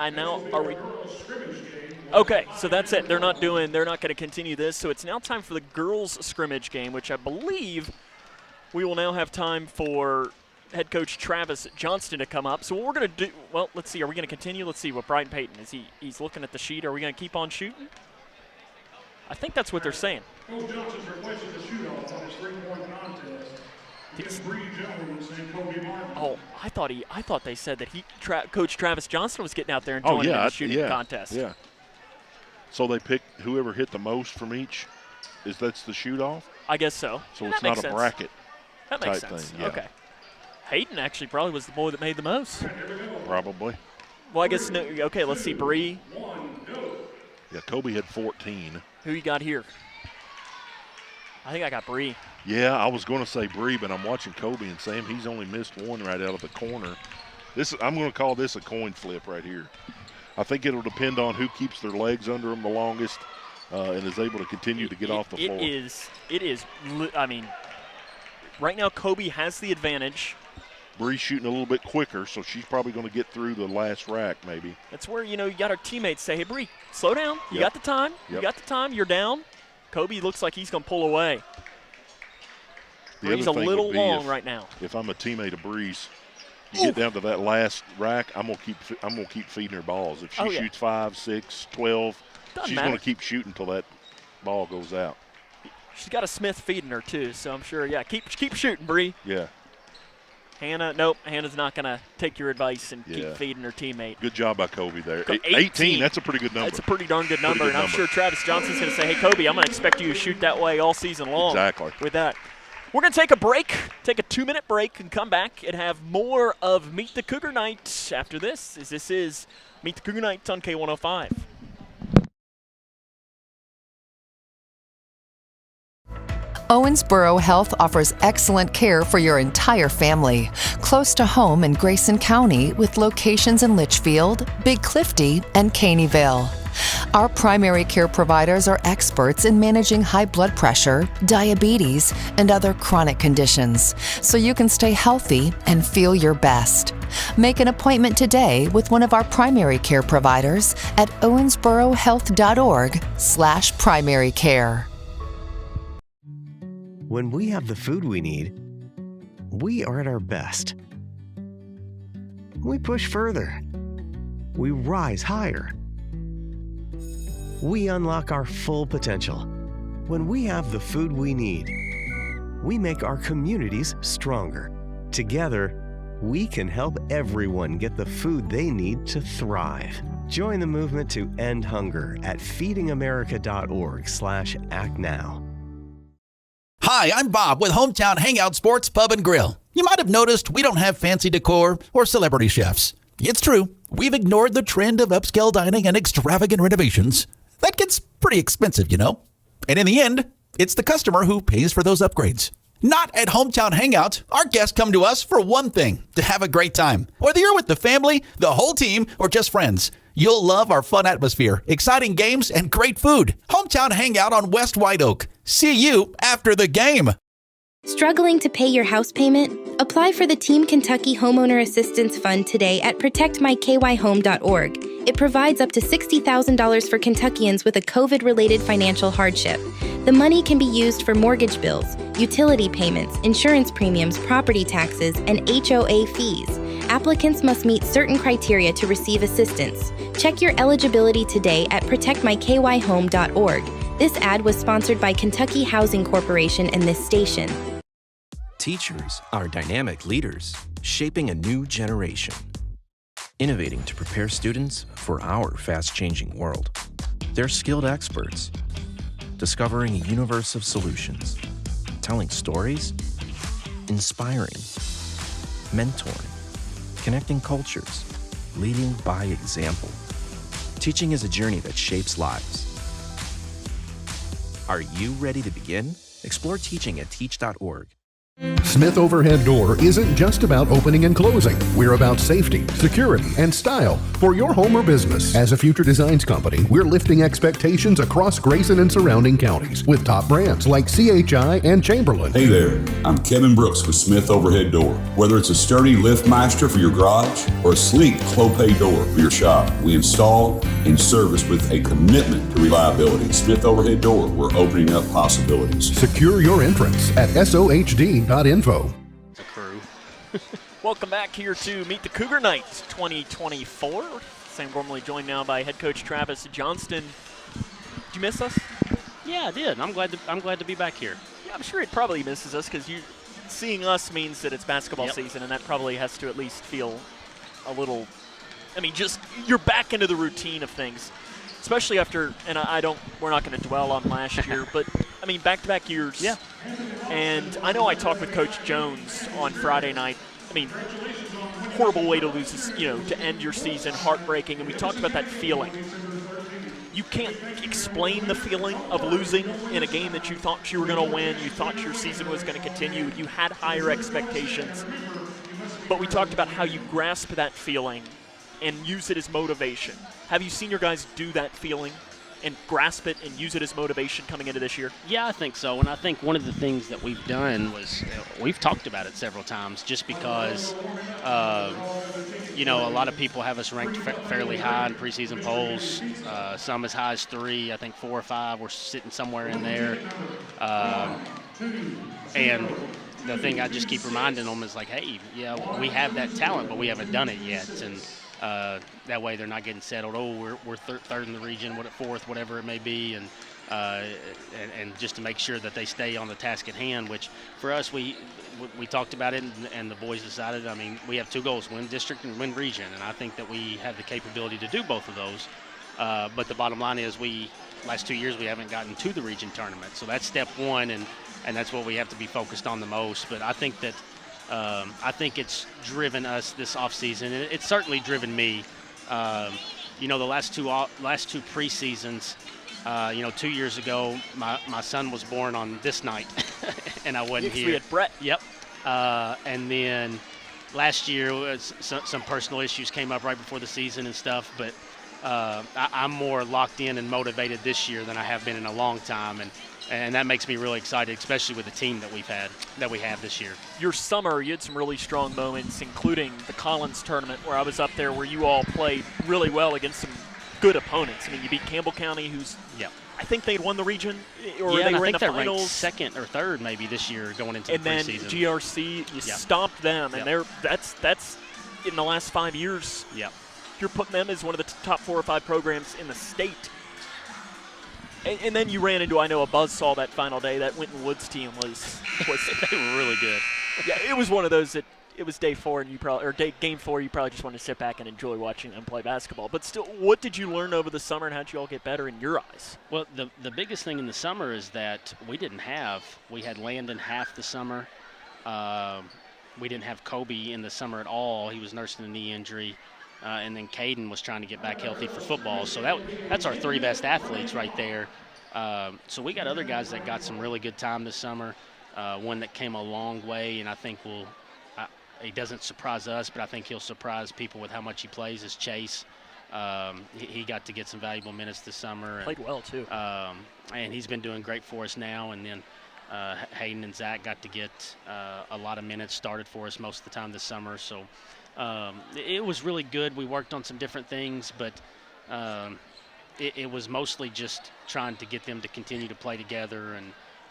Okay, so that's it. They're not going to continue this. So it's now time for the girls' scrimmage game, which I believe we will now have time for head coach Travis Johnston to come up. So what we're going to do, well, let's see. Are we going to continue? Let's see what Brian Payton is. He's looking at the sheet. Are we going to keep on shooting? I think that's what they're saying. Coach Johnson's replacing the shootout on his three-point contest. Oh, I thought they said that Coach Travis Johnston was getting out there and joining in the shooting contest. Yeah. So they pick whoever hit the most from each. That's the shoot-off? I guess so. So it's not a bracket. That makes type sense. Thing, yeah. Okay. Hayden actually probably was the boy that made the most. Probably. Well, I guess okay. Let's see, Bree. Yeah, Kobe had 14. Who you got here? I think I got Bree. Yeah, I was going to say Bree, but I'm watching Kobe and Sam. He's only missed one right out of the corner. I'm going to call this a coin flip right here. I think it'll depend on who keeps their legs under them the longest and is able to continue to get off the floor. It is. I mean, right now Kobe has the advantage. Bree's shooting a little bit quicker, so she's probably going to get through the last rack maybe. That's where, you got our teammates say, hey, Bree, slow down. You got the time. You got the time. You're down. Kobe looks like he's going to pull away. Bree's a little long right now. If I'm a teammate of Bree's, you get down to that last rack, I'm gonna keep feeding her balls. If she shoots 5, 6, 12, she's gonna keep shooting until that ball goes out. She's got a Smith feeding her too, so I'm sure. Yeah, keep shooting, Bree. Yeah. Hannah's not gonna take your advice and keep feeding her teammate. Good job by Kobe there. 18. That's a pretty good number. That's a pretty darn good number, and I'm sure Travis Johnson's gonna say, hey, Kobe, I'm gonna expect you to shoot that way all season long. Exactly. With that. We're going to take a break, take a 2-minute break, and come back and have more of Meet the Cougar Night after this, as this is Meet the Cougar Night on K105. Owensboro Health offers excellent care for your entire family. Close to home in Grayson County with locations in Litchfield, Big Clifty, and Caneyville. Our primary care providers are experts in managing high blood pressure, diabetes, and other chronic conditions, so you can stay healthy and feel your best. Make an appointment today with one of our primary care providers at owensborohealth.org/primary care. When we have the food we need, we are at our best. We push further. We rise higher. We unlock our full potential. When we have the food we need, we make our communities stronger. Together, we can help everyone get the food they need to thrive. Join the movement to end hunger at feedingamerica.org/actnow. Hi, I'm Bob with Hometown Hangout Sports Pub and Grill. You might have noticed we don't have fancy decor or celebrity chefs. It's true, we've ignored the trend of upscale dining and extravagant renovations. That gets pretty expensive, And in the end, it's the customer who pays for those upgrades. Not at Hometown Hangout. Our guests come to us for one thing, to have a great time. Whether you're with the family, the whole team, or just friends, you'll love our fun atmosphere, exciting games, and great food. Hometown Hangout on West White Oak. See you after the game. Struggling to pay your house payment? Apply for the Team Kentucky Homeowner Assistance Fund today at protectmykyhome.org. It provides up to $60,000 for Kentuckians with a COVID-related financial hardship. The money can be used for mortgage bills, utility payments, insurance premiums, property taxes, and HOA fees. Applicants must meet certain criteria to receive assistance. Check your eligibility today at protectmykyhome.org. This ad was sponsored by Kentucky Housing Corporation and this station. Teachers are dynamic leaders, shaping a new generation. Innovating to prepare students for our fast-changing world. They're skilled experts, discovering a universe of solutions, telling stories, inspiring, mentoring, connecting cultures, leading by example. Teaching is a journey that shapes lives. Are you ready to begin? Explore teaching at teach.org. Smith Overhead Door isn't just about opening and closing. We're about safety, security, and style for your home or business. As a future designs company, we're lifting expectations across Grayson and surrounding counties with top brands like CHI and Chamberlain. Hey there, I'm Kevin Brooks with Smith Overhead Door. Whether it's a sturdy LiftMeister for your garage or a sleek Clopay door for your shop, we install and service with a commitment to reliability. Smith Overhead Door, we're opening up possibilities. Secure your entrance at SOHD.info. Crew. Welcome back here to Meet the Cougar Night 2024. Sam Gormley joined now by head coach Travis Johnston. Did you miss us? Yeah, I did. I'm glad to be back here. Yeah, I'm sure it probably misses us because seeing us means that it's basketball season, and that probably has to at least feel a little. I mean, just you're back into the routine of things, especially after. And we're not going to dwell on last year, but I mean, back-to-back years. Yeah. And I know I talked with Coach Jones on Friday night. I mean, horrible way to lose this, to end your season, heartbreaking, and we talked about that feeling. You can't explain the feeling of losing in a game that you thought you were going to win, you thought your season was going to continue, you had higher expectations. But we talked about how you grasp that feeling and use it as motivation. Have you seen your guys do that feeling and grasp it and use it as motivation coming into this year? Yeah, I think so. And I think one of the things that we've done was we've talked about it several times just because, a lot of people have us ranked fairly high in preseason polls, some as high as 3, I think 4 or 5. We're sitting somewhere in there. And the thing I just keep reminding them is like, hey, yeah, we have that talent, but we haven't done it yet. And that way they're not getting settled. Oh, we're third in the region, fourth, whatever it may be, and just to make sure that they stay on the task at hand. Which for us, we talked about it, and the boys decided. I mean, we have 2 goals: win district and win region, and I think that we have the capability to do both of those. But the bottom line is, last 2 years we haven't gotten to the region tournament, so that's step 1, and that's what we have to be focused on the most. But I think that. I think it's driven us this offseason, and it's certainly driven me. The last two preseasons, 2 years ago, my son was born on this night, and I wasn't here. We had Brett. Yep. And then last year, some personal issues came up right before the season and stuff, but I'm more locked in and motivated this year than I have been in a long time, and that makes me really excited, especially with the team that we have this year. Your summer, you had some really strong moments, including the Collins tournament where I was up there, where you all played really well against some good opponents. I mean, you beat Campbell County, who's I think they'd won the region, or they were in the finals. Ranked second or third maybe this year going into the preseason. And then GRC, you stomped them, and that's in the last 5 years. Yep. You're putting them as one of the top 4 or 5 programs in the state. And then you ran into, I know, a buzzsaw that final day. That Winton Woods team was they were really good. Yeah, it was one of those that it was day 4 and game 4. You probably just wanted to sit back and enjoy watching them play basketball. But still, what did you learn over the summer, and how did you all get better in your eyes? Well, the biggest thing in the summer is that we had Landon half the summer. We didn't have Kobe in the summer at all. He was nursing a knee injury. And then Caden was trying to get back healthy for football. So that's our 3 best athletes right there. So we got other guys that got some really good time this summer. One that came a long way, and I think he doesn't surprise us, but I think he'll surprise people with how much he plays, is Chase. He got to get some valuable minutes this summer. Played well, too. And he's been doing great for us now. And then Hayden and Zach got to get a lot of minutes, started for us most of the time this summer. So it was really good. We worked on some different things, but it was mostly just trying to get them to continue to play together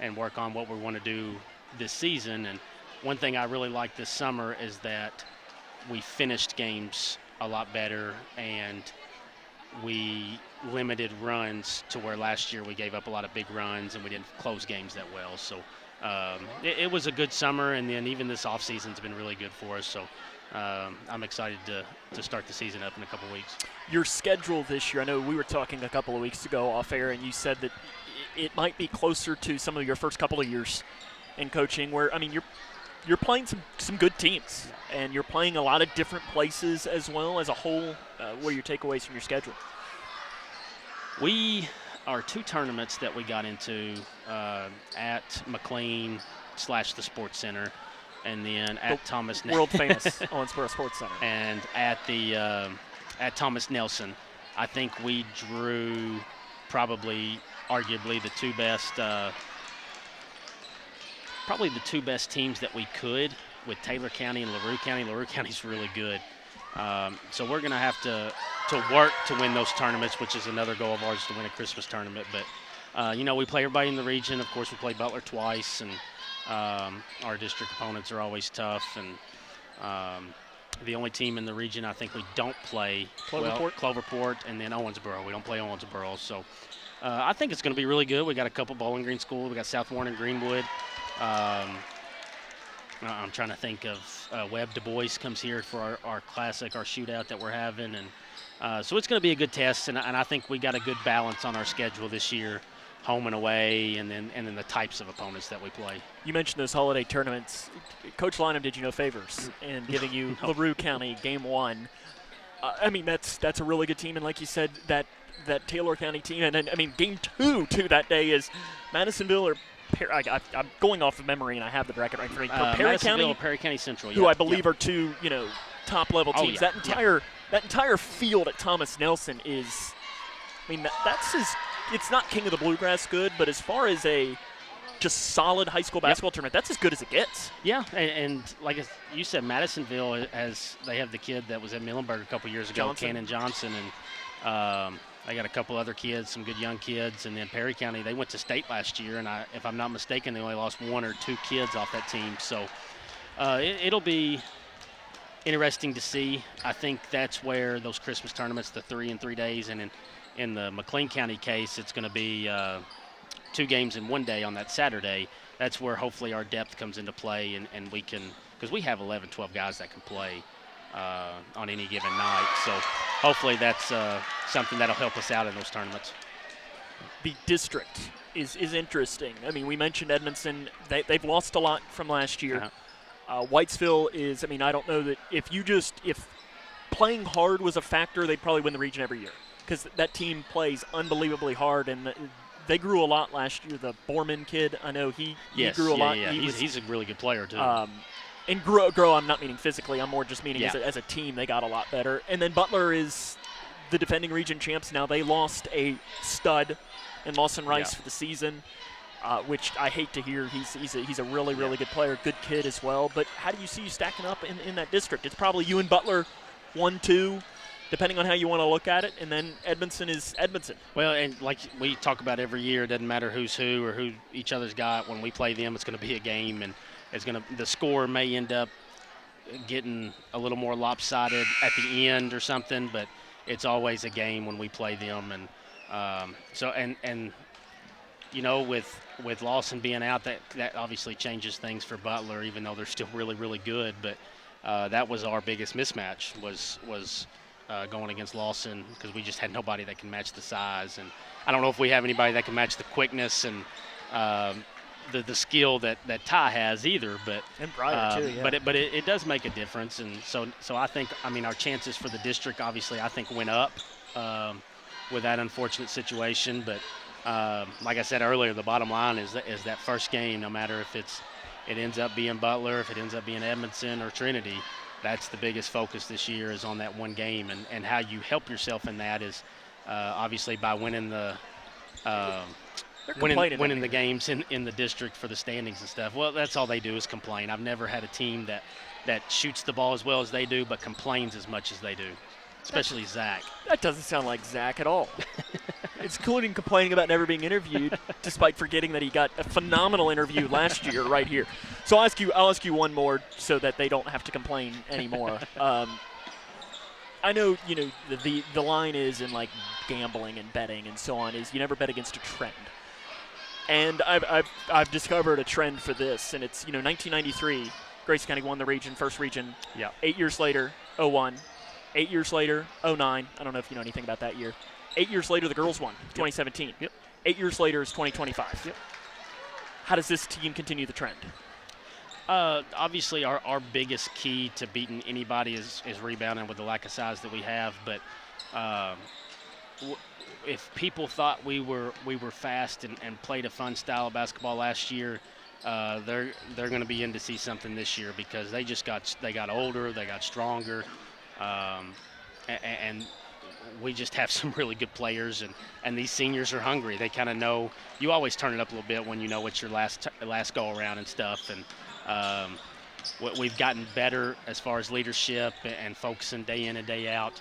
and work on what we want to do this season. And one thing I really liked this summer is that we finished games a lot better, and we limited runs to where last year we gave up a lot of big runs and we didn't close games that well. So it was a good summer, and then even this offseason's been really good for us. So I'm excited to start the season up in a couple weeks. Your schedule this year, I know we were talking a couple of weeks ago off air, and you said that it might be closer to some of your first couple of years in coaching, where, I mean, you're playing some good teams, and you're playing a lot of different places as well as a whole. What are your takeaways from your schedule? We are 2 tournaments that we got into at McLean / the Sports Center, and then at Thomas world famous Owensboro Sports Center, and at Thomas Nelson. I think we drew probably arguably the 2 best teams that we could, with Taylor County and LaRue County. LaRue County's really good. So we're going to have to work to win those tournaments, which is another goal of ours, to win a Christmas tournament. But, we play everybody in the region. Of course, we play Butler twice, and our district opponents are always tough. And The only team in the region I think we don't play, Cloverport, and then Owensboro. We don't play Owensboro. So I think it's going to be really good. We got a couple Bowling Green schools. We got South Warren and Greenwood. I'm trying to think of Webb Du Bois comes here for our classic, our shootout that we're having. And so it's going to be a good test, and I think we got a good balance on our schedule this year, home and away, and then the types of opponents that we play. You mentioned those holiday tournaments. Coach Lynham did you no favors in giving you LaRue County Game 1. I mean, that's a really good team, and like you said, that Taylor County team, and then, I mean, Game 2 too that day is Madisonville or I'm going off of memory, and I have the bracket right for me. Perry County, Perry County Central, who I believe are two, top-level teams. Yeah. That entire field at Thomas Nelson is, I mean, it's not King of the Bluegrass good, but as far as a just solid high school basketball tournament, that's as good as it gets. Yeah, and like you said, Madisonville they have the kid that was at Muhlenberg a couple years ago, Cannon Johnson, and I got a couple other kids, some good young kids, and then Perry County, they went to state last year, and if I'm not mistaken, they only lost 1 or 2 kids off that team. So it'll be interesting to see. I think that's where those Christmas tournaments, the 3 in 3 days, and in the McLean County case, it's going to be 2 games in 1 day on that Saturday. That's where hopefully our depth comes into play, and we can, because we have 11, 12 guys that can play on any given night. So hopefully that's something that'll help us out in those tournaments. The district is interesting. I mean, we mentioned Edmondson. They've lost a lot from last year. Whitesville is, I mean, I don't know that if playing hard was a factor, they'd probably win the region every year, because that team plays unbelievably hard, and they grew a lot last year. The Borman kid, I know he grew a lot. Yeah. He's a really good player, too. And grow, I'm not meaning physically. I'm more just meaning as a team, they got a lot better. And then Butler is the defending region champs now. They lost a stud in Lawson Rice for the season, which I hate to hear. He's a really, really good player, good kid as well. But how do you see you stacking up in that district? It's probably you and Butler 1-2, depending on how you want to look at it, and then Edmondson is Edmondson. Well, and like we talk about every year, it doesn't matter who's who or who each other's got. When we play them, it's going to be a game, and the score may end up getting a little more lopsided at the end or something, but it's always a game when we play them. And with Lawson being out, that obviously changes things for Butler, even though they're still really, really good. But that was our biggest mismatch was going against Lawson, because we just had nobody that can match the size. And I don't know if we have anybody that can match the quickness and the skill that Ty has either, but and Pryor too, yeah. But it does make a difference, and so I think, I mean, our chances for the district obviously I think went up with that unfortunate situation. But like I said earlier, the bottom line is that first game, no matter if it ends up being Butler, if it ends up being Edmondson or Trinity, that's the biggest focus this year, is on that one game, and how you help yourself in that is obviously by winning the winning the games in the district for the standings and stuff. Well, that's all they do is complain. I've never had a team that shoots the ball as well as they do, but complains as much as they do, especially Zach. That doesn't sound like Zach at all. It's including complaining about never being interviewed, despite forgetting that he got a phenomenal interview last year right here. So I'll ask you one more so that they don't have to complain anymore. I know, the line is in like gambling and betting and so on, is you never bet against a trend. And I've discovered a trend for this, and it's 1993, Grayson County won the region, first region. Yeah. 8 years later, 01. 8 years later, 09. I don't know if you know anything about that year. 8 years later, the girls won, 2017. Yep. 8 years later is 2025. Yep. How does this team continue the trend? Obviously, our biggest key to beating anybody is rebounding with the lack of size that we have. But if people thought we were fast and played a fun style of basketball last year, they're going to be in to see something this year, because they got older, they got stronger, and we just have some really good players, and these seniors are hungry. They kind of know. You always turn it up a little bit when you know it's your last go around and stuff. And we've gotten better as far as leadership and focusing day in and day out.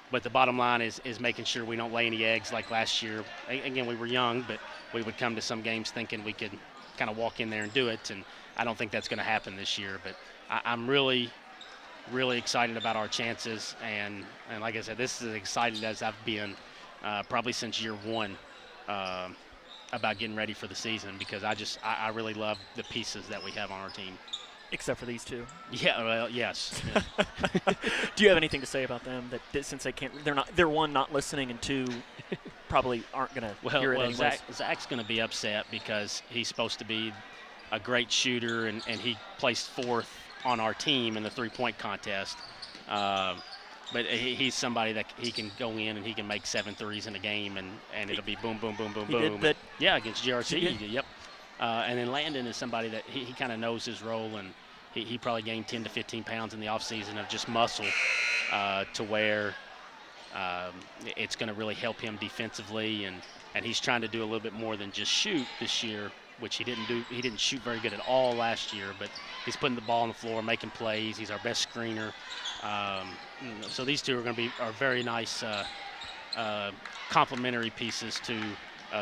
But the bottom line is making sure we don't lay any eggs like last year. Again, we were young, but we would come to some games thinking we could kind of walk in there and do it, and I don't think that's going to happen this year. But I'm really excited about our chances. And like I said, this is as excited as I've been probably since year one about getting ready for the season, because I really love the pieces that we have on our team. Except for these two. Yeah, well, yes. Yeah. Do you have anything to say about them? That since they're one, not listening, and two, probably aren't going to hear it anyways. Zach's going to be upset because he's supposed to be a great shooter, and he placed 4th on our team in the 3-point contest. But he's somebody that he can go in and he can make 7 threes in a game, and it'll be boom, boom, boom, boom, boom. Yeah, against GRC. Yep. And then Landon is somebody that he kind of knows his role, and he probably gained 10 to 15 pounds in the offseason of just muscle to where it's going to really help him defensively. And he's trying to do a little bit more than just shoot this year, which he didn't do. He didn't shoot very good at all last year, but he's putting the ball on the floor, making plays. He's our best screener. So these two are very nice complementary pieces to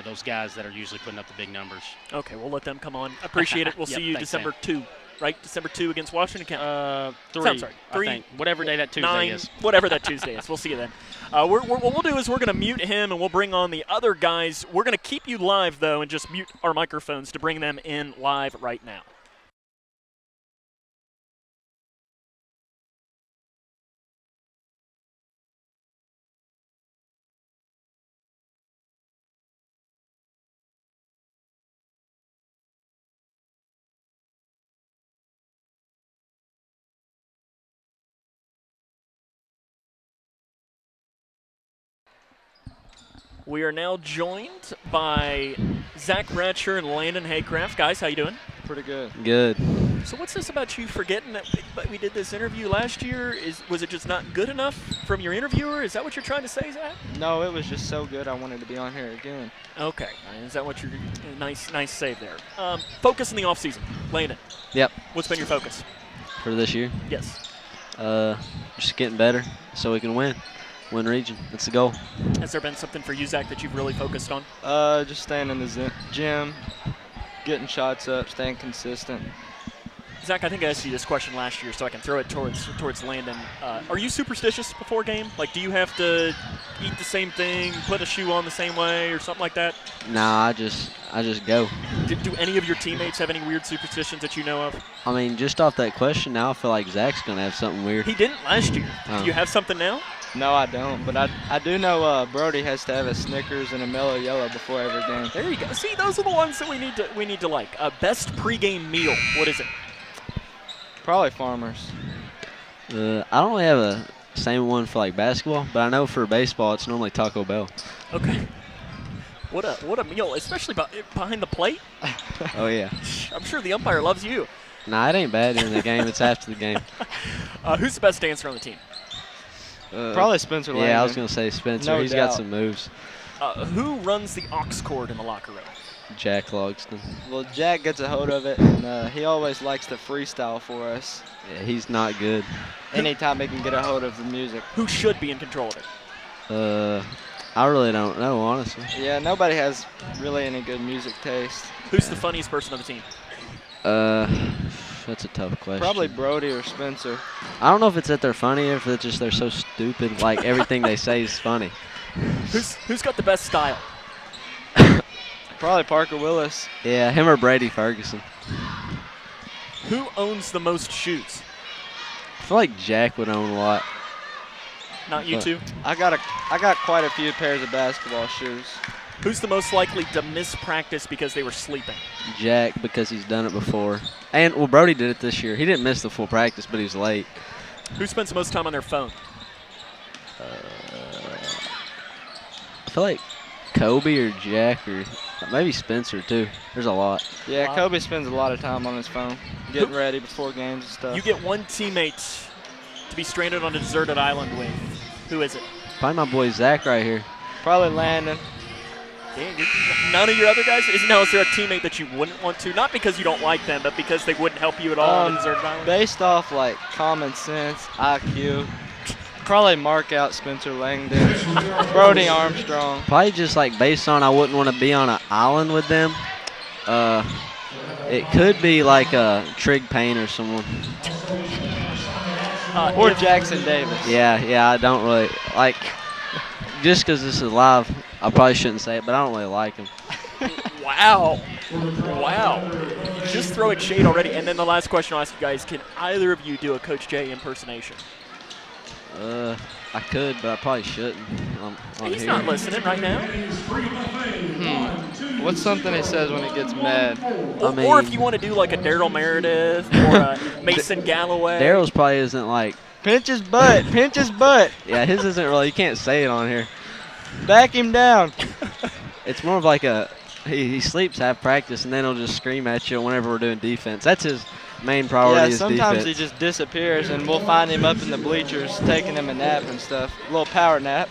those guys that are usually putting up the big numbers. Okay, we'll let them come on. Appreciate it. We'll see you December 2, right? December 2 against Washington County. 3. I'm sorry, 3. I think. Whatever day that Tuesday 9, is. Whatever that Tuesday is. We'll see you then. What we'll do is we're going to mute him, and we'll bring on the other guys. We're going to keep you live, though, and just mute our microphones to bring them in live right now. We are now joined by Zach Bratcher and Landon Haycraft. Guys, how you doing? Pretty good. Good. So what's this about you forgetting that we did this interview last year? Was it just not good enough from your interviewer? Is that what you're trying to say, Zach? No, it was just so good I wanted to be on here again. Okay. Is that what you're – nice save there. Focus in the offseason. Landon. Yep. What's been your focus? For this year? Yes. Just getting better so we can win region. That's the goal. Has there been something for you, Zach, that you've really focused on? Just staying in the gym, getting shots up, staying consistent. Zach, I think I asked you this question last year, so I can throw it towards Landon. Are you superstitious before a game? Like, do you have to eat the same thing, put a shoe on the same way, or something like that? Nah, I just go. Do any of your teammates have any weird superstitions that you know of? I mean, just off that question, now I feel like Zach's going to have something weird. He didn't last year. Do you have something now? No, I don't, but I do know Brody has to have a Snickers and a Mellow Yellow before every game. There you go. See, those are the ones that we need to like. Best pregame meal. What is it? Probably Farmers. I don't really have a same one for like basketball, but I know for baseball it's normally Taco Bell. Okay. What a meal, especially behind the plate. Oh yeah. I'm sure the umpire loves you. Nah, it ain't bad during the game. It's after the game. Who's the best dancer on the team? Probably Spencer Langdon. Yeah, I was going to say Spencer. No He's doubt. got some moves. Who runs the aux cord in the locker room? Jack Logston. Well, Jack gets a hold of it, and he always likes to freestyle for us. Yeah, he's not good. Anytime he can get a hold of the music. Who should be in control of it? I really don't know, honestly. Yeah, nobody has really any good music taste. Who's the funniest person on the team? That's a tough question. Probably Brody or Spencer. I don't know if it's that they're funny or if it's just they're so stupid. Like, everything they say is funny. Who's got the best style? Probably Parker Willis. Yeah, him or Brady Ferguson. Who owns the most shoes? I feel like Jack would own a lot. Not you two? I got quite a few pairs of basketball shoes. Who's the most likely to miss practice because they were sleeping? Jack, because he's done it before. And, well, Brody did it this year. He didn't miss the full practice, but he was late. Who spends the most time on their phone? I feel like Kobe or Jack or maybe Spencer, too. There's a lot. Yeah, Kobe spends a lot of time on his phone, getting ready before games and stuff. You get one teammate to be stranded on a deserted island with. Who is it? Probably my boy Zach right here. Probably Landon. None of your other guys? Is there a teammate that you wouldn't want to? Not because you don't like them, but because they wouldn't help you at all on a deserted island? Based off, like, common sense, IQ, probably mark out Spencer Langdon, Brody Armstrong. Probably just, like, based on I wouldn't want to be on an island with them. It could be like a Trig Payne or someone. Or Jackson Davis. Yeah, I don't really like. Just because this is live, I probably shouldn't say it, but I don't really like him. Wow. Just throwing shade already. And then the last question I'll ask you guys, can either of you do a Coach J impersonation? I could, but I probably shouldn't. He's not listening right now. What's something he says when he gets mad? Or if you want to do like a Daryl Meredith or a Mason Galloway. Daryl's probably isn't like. Pinch his butt. Pinch his butt. Yeah, his isn't really. You can't say it on here. Back him down. It's more of like a. He sleeps half practice and then he'll just scream at you whenever we're doing defense. That's his main priority. Yeah, sometimes defense. he just disappears and we'll find him up in the bleachers taking him a nap and stuff. A little power nap.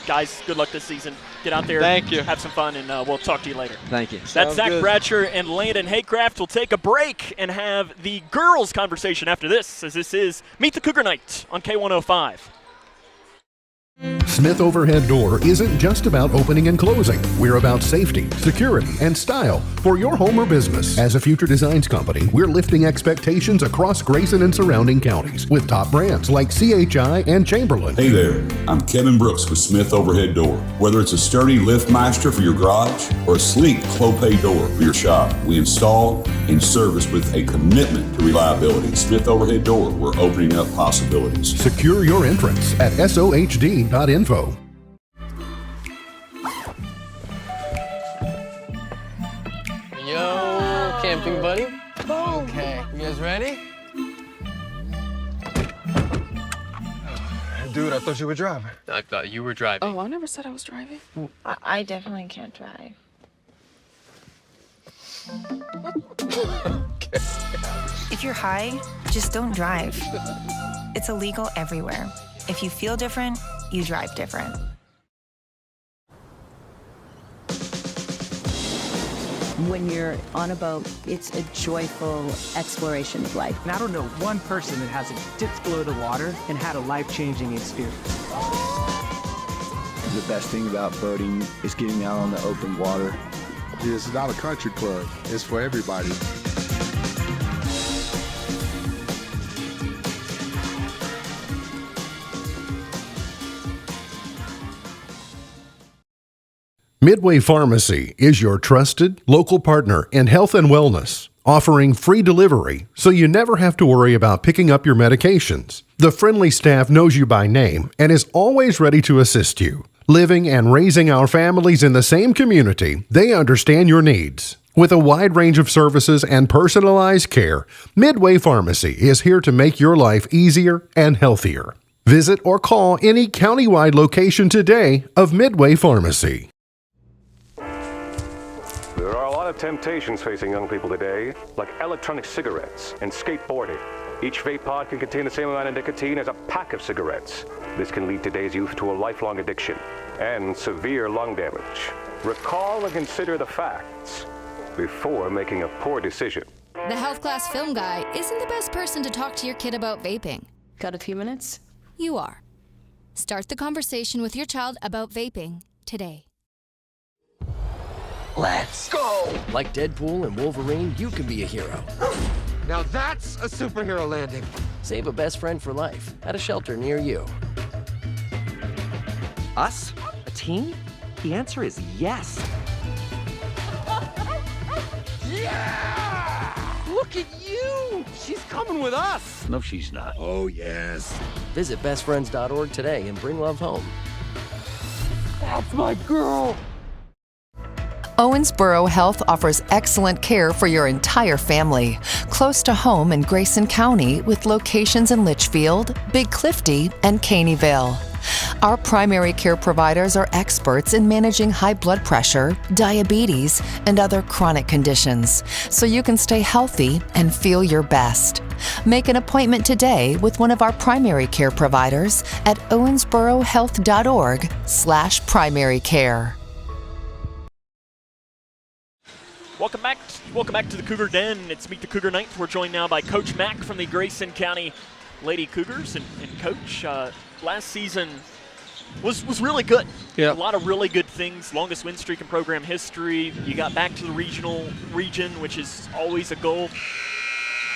Guys, good luck this season. Get out there. Thank you. Have some fun, and we'll talk to you later. Thank you. That's Zach Bratcher and Landon Haycraft. We'll take a break and have the girls' conversation after this, as this is Meet the Cougar Night on K105. Smith Overhead Door isn't just about opening and closing. We're about safety, security, and style for your home or business. As a future designs company, we're lifting expectations across Grayson and surrounding counties with top brands like CHI and Chamberlain. Hey there, I'm Kevin Brooks with Smith Overhead Door. Whether it's a sturdy LiftMaster for your garage or a sleek Clopay door for your shop, we install and service with a commitment to reliability. Smith Overhead Door, we're opening up possibilities. Secure your entrance at SOHD.info. Yo, camping buddy. Okay, you guys ready? Dude, I thought you were driving. I thought you were driving. Oh, I never said I was driving. I definitely can't drive. If you're high, just don't drive. It's illegal everywhere. If you feel different, you drive different. When you're on a boat, it's a joyful exploration of life. And I don't know one person that hasn't dipped below the water and had a life-changing experience. The best thing about boating is getting out on the open water. It's not a country club. It's for everybody. Midway Pharmacy is your trusted local partner in health and wellness, offering free delivery so you never have to worry about picking up your medications. The friendly staff knows you by name and is always ready to assist you. Living and raising our families in the same community, they understand your needs. With a wide range of services and personalized care, Midway Pharmacy is here to make your life easier and healthier. Visit or call any countywide location today of Midway Pharmacy. There are a lot of temptations facing young people today, like electronic cigarettes and skateboarding. Each vape pod can contain the same amount of nicotine as a pack of cigarettes. This can lead today's youth to a lifelong addiction and severe lung damage. Recall and consider the facts before making a poor decision. The health class film guy isn't the best person to talk to your kid about vaping. Got a few minutes? You are. Start the conversation with your child about vaping today. Let's go! Like Deadpool and Wolverine, you can be a hero. Now that's a superhero landing. Save a best friend for life at a shelter near you. Us? A team? The answer is yes. Yeah! Look at you! She's coming with us! No, she's not. Oh, yes. Visit bestfriends.org today and bring love home. That's my girl! Owensboro Health offers excellent care for your entire family, close to home in Grayson County with locations in Litchfield, Big Clifty, and Caneyville. Our primary care providers are experts in managing high blood pressure, diabetes, and other chronic conditions, so you can stay healthy and feel your best. Make an appointment today with one of our primary care providers at owensborohealth.org/primary care. Welcome back to the Cougar Den. It's Meet the Cougar Night. We're joined now by Coach Mack from the Grayson County Lady Cougars. And Coach, last season was really good. Yeah. A lot of really good things. Longest win streak in program history. You got back to the region, which is always a goal.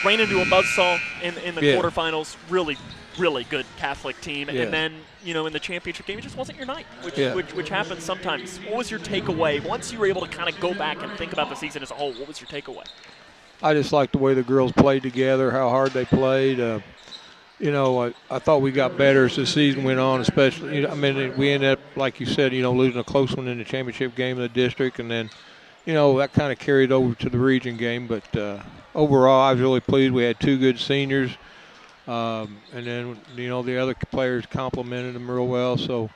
ran into a buzzsaw in the quarterfinals. Really, really good Catholic team. And then, in the championship game, it just wasn't your night, which happens sometimes. What was your takeaway? Once you were able to kind of go back and think about the season as a whole, what was your takeaway? I just liked the way the girls played together, how hard they played. I thought we got better as the season went on, especially. We ended up, like you said, losing a close one in the championship game in the district, and then, that kind of carried over to the region game. But overall, I was really pleased. We had 2 good seniors, and then, the other players complimented them real well. So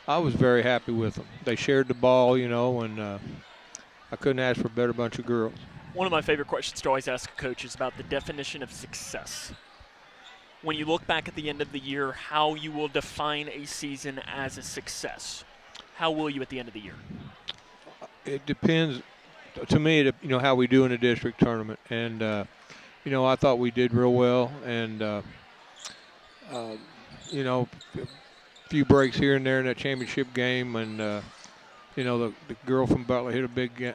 I was very happy with them. They shared the ball, and I couldn't ask for a better bunch of girls. One of my favorite questions to always ask a coach is about the definition of success. When you look back at the end of the year, how you will define a season as a success. How will you at the end of the year? It depends. To me, how we do in a district tournament. And, I thought we did real well. And, a few breaks here and there in that championship game. And, the girl from Butler hit a big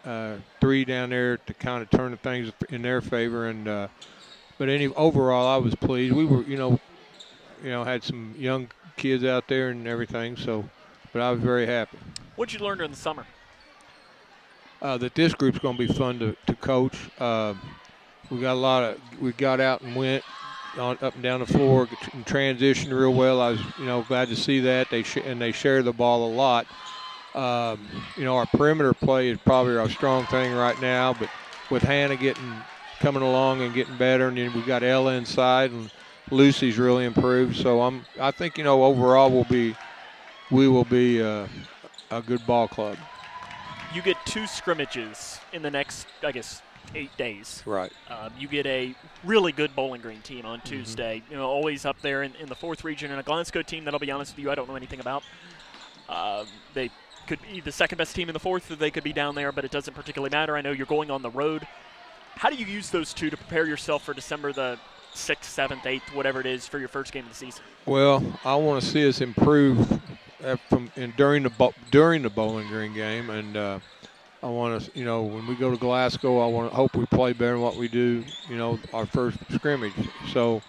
3 down there to kind of turn the things in their favor. And but overall, I was pleased. We were, had some young kids out there and everything. So, but I was very happy. What did you learn during the summer? That this group's going to be fun to coach. We got out and went up and down the floor and transitioned real well. I was, glad to see that. They share the ball a lot. Our perimeter play is probably our strong thing right now, but with Hannah coming along and getting better, and then we got Ella inside, and Lucy's really improved. So I think overall we will be a good ball club. You get 2 scrimmages in the next, 8 days. Right. You get a really good Bowling Green team on Tuesday. Always up there in the 4th region, and a Glasgow team that I'll be honest with you, I don't know anything about. They could be the second best team in the 4th, or they could be down there, but it doesn't particularly matter. I know you're going on the road. How do you use those 2 to prepare yourself for December the 6th, 7th, 8th, whatever it is, for your first game of the season? Well, I want to see us improve during the Bowling Green game, and I want to, when we go to Glasgow, I hope we play better than what we do, our first scrimmage. So,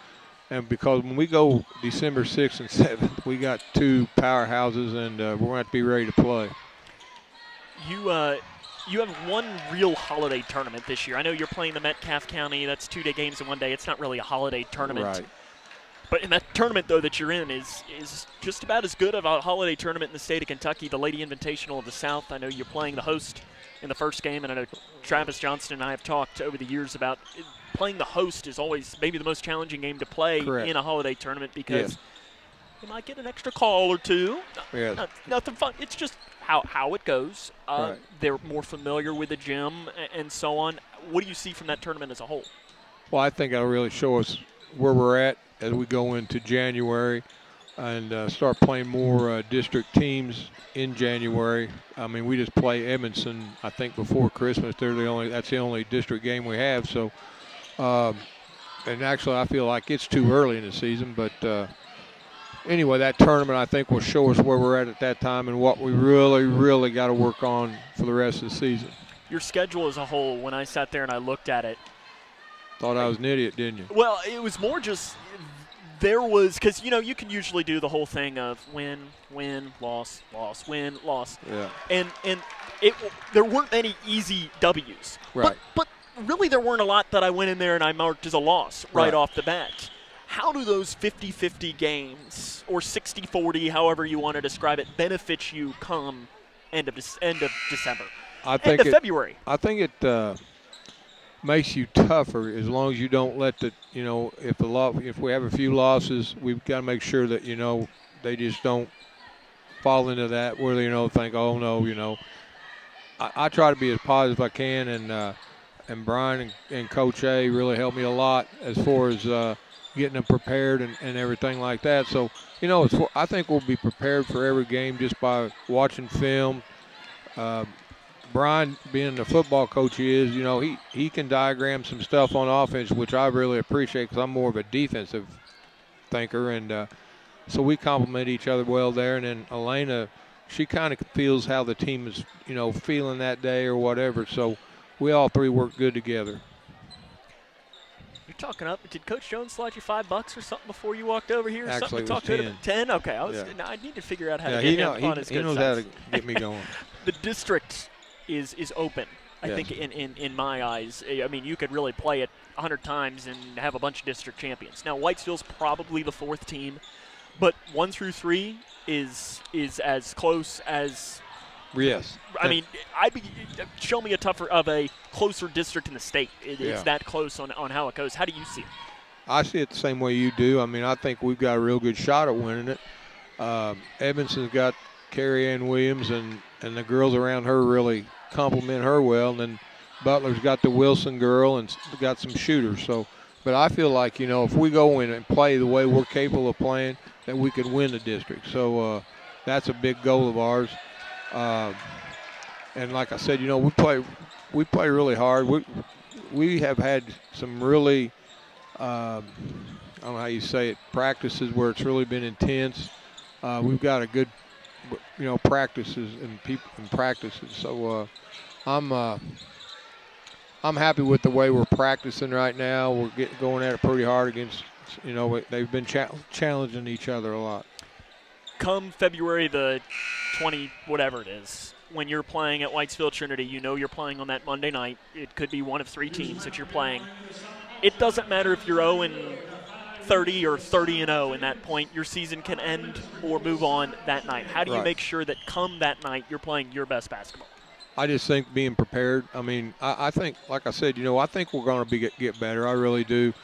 and because when we go December 6th and 7th, we got 2 powerhouses, and we're going to have to be ready to play. You have one real holiday tournament this year. I know you're playing the Metcalfe County. That's 2-day games in one day. It's not really a holiday tournament. Right. But in that tournament, though, that you're in is just about as good of a holiday tournament in the state of Kentucky, the Lady Invitational of the South. I know you're playing the host in the first game, and I know Travis Johnston and I have talked over the years about playing the host is always maybe the most challenging game to play in a holiday tournament because you might get an extra call or 2. Nothing fun. It's just how it goes. They're more familiar with the gym and so on. What do you see from that tournament as a whole? Well, I think it'll really show us where we're at as we go into January and start playing more district teams in January. I mean, we just play Edmondson, I think, before Christmas. That's the only district game we have. So, and actually, I feel like it's too early in the season. But anyway, that tournament, I think, will show us where we're at that time and what we really, really got to work on for the rest of the season. Your schedule as a whole, when I sat there and I looked at it, thought I was an idiot, didn't you? Well, it was more just there was – because, you can usually do the whole thing of win, loss, win, loss. Yeah. And there weren't any easy W's. Right. But really there weren't a lot that I went in there and I marked as a loss right off the bat. How do those 50-50 games or 60-40, however you want to describe it, benefit you come end of December, end of February? I think it makes you tougher as long as you don't let if we have a few losses, we've got to make sure that they just don't fall into that where they think, oh no, I try to be as positive as I can, and Brian and Coach A really helped me a lot as far as getting them prepared and everything like that. So I think we'll be prepared for every game just by watching film. Brian, being the football coach he is, he can diagram some stuff on offense, which I really appreciate because I'm more of a defensive thinker. And so we complement each other well there. And then Elena, she kind of feels how the team is, feeling that day or whatever. So we all 3 work good together. talking up. Did Coach Jones slide you $5 or something before you walked over here? Actually, it was 10. 10? Okay. I need to figure out how to get him on his good side. He knows how to get me going. The district is open, I think, in my eyes. I mean, you could really play it 100 times and have a bunch of district champions. Now, Whitesville's probably the 4th team, but 1 through 3 is as close as. Yes. I mean, show me a closer district in the state. It's that close on how it goes. How do you see it? I see it the same way you do. I mean, I think we've got a real good shot at winning it. Edmondson's got Carrie Ann Williams, and the girls around her really complement her well. And then Butler's got the Wilson girl and got some shooters. So, but I feel like, if we go in and play the way we're capable of playing, that we could win the district. So that's a big goal of ours. And like I said, we play really hard. We have had some really, I don't know how you say it, practices where it's really been intense. We've got a good, practices and people and practices. So I'm happy with the way we're practicing right now. We're going at it pretty hard against, they've been challenging each other a lot. Come February the 20, whatever it is, when you're playing at Whitesville Trinity, you're playing on that Monday night. It could be one of 3 teams that you're playing. It doesn't matter if you're 0-30 or 30-0 in that point. Your season can end or move on that night. How do you make sure that come that night you're playing your best basketball? I just think being prepared. I mean, I think, like I said, I think we're going to get better. I really do.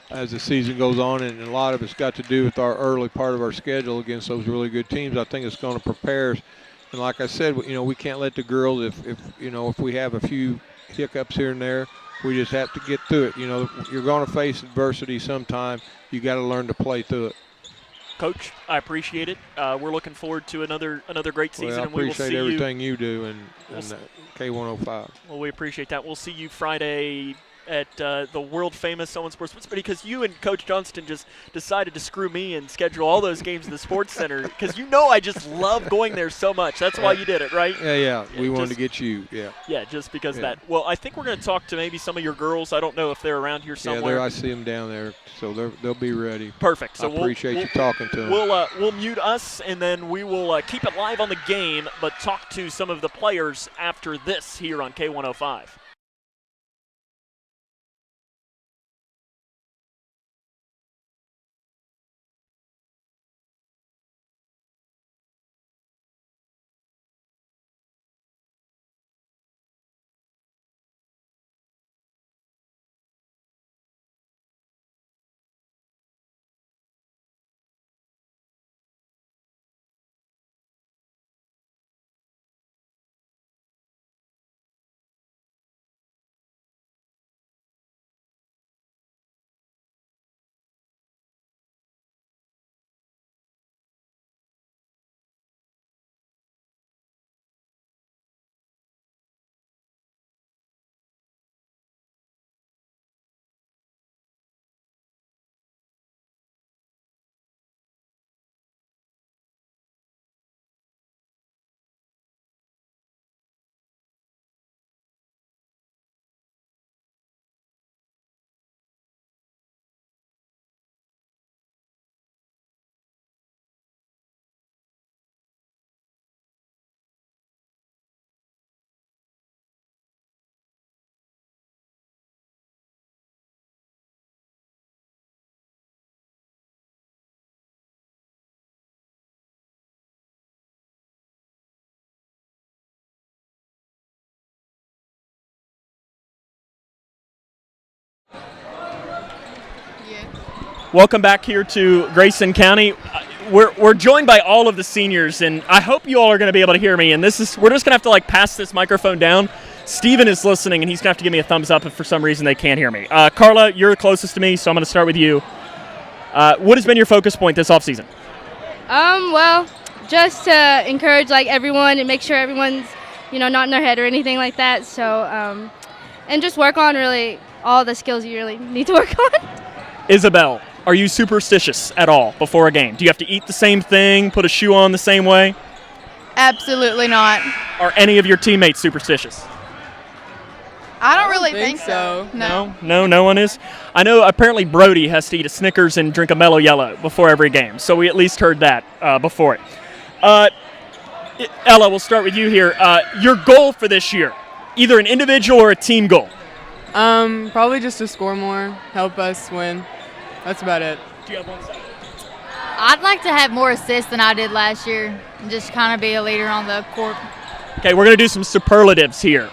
As the season goes on, and a lot of it's got to do with our early part of our schedule against those really good teams. I think it's going to prepare us. And like I said, we can't let the girls, if we have a few hiccups here and there, we just have to get through it. You're going to face adversity sometime. You got to learn to play through it. Coach, I appreciate it. We're looking forward to another great season. Well, I and we will see everything you do in K105. Well, we appreciate that. We'll see you Friday at the world-famous Owen Sports because you and Coach Johnston just decided to screw me and schedule all those games in the Sports Center because I just love going there so much. That's why you did it, right? Yeah. We wanted to get you, Yeah, just because of that. Well, I think we're going to talk to maybe some of your girls. I don't know if they're around here somewhere. Yeah, I see them down there, so they'll be ready. Perfect. So I appreciate you talking to them. We'll mute us, and then we will keep it live on the game, but talk to some of the players after this here on K105. Welcome back here to Grayson County. We're joined by all of the seniors, and I hope you all are going to be able to hear me. And we're just going to have to pass this microphone down. Steven is listening, and he's going to have to give me a thumbs up if for some reason they can't hear me. Carla, you're closest to me, so I'm going to start with you. What has been your focus point this offseason? Well, just to encourage everyone and make sure everyone's not in their head or anything like that. So, and just work on really all the skills you really need to work on. Isabel, are you superstitious at all before a game? Do you have to eat the same thing, put a shoe on the same way? Absolutely not. Are any of your teammates superstitious? I don't really think so. No one is. I know apparently Brody has to eat a Snickers and drink a Mellow Yellow before every game, so we at least heard that before it. Ella, we'll start with you here. Your goal for this year, either an individual or a team goal? Probably just to score more, help us win. That's about it. Do you have one second? I'd like to have more assists than I did last year and just kind of be a leader on the court. Okay, we're going to do some superlatives here.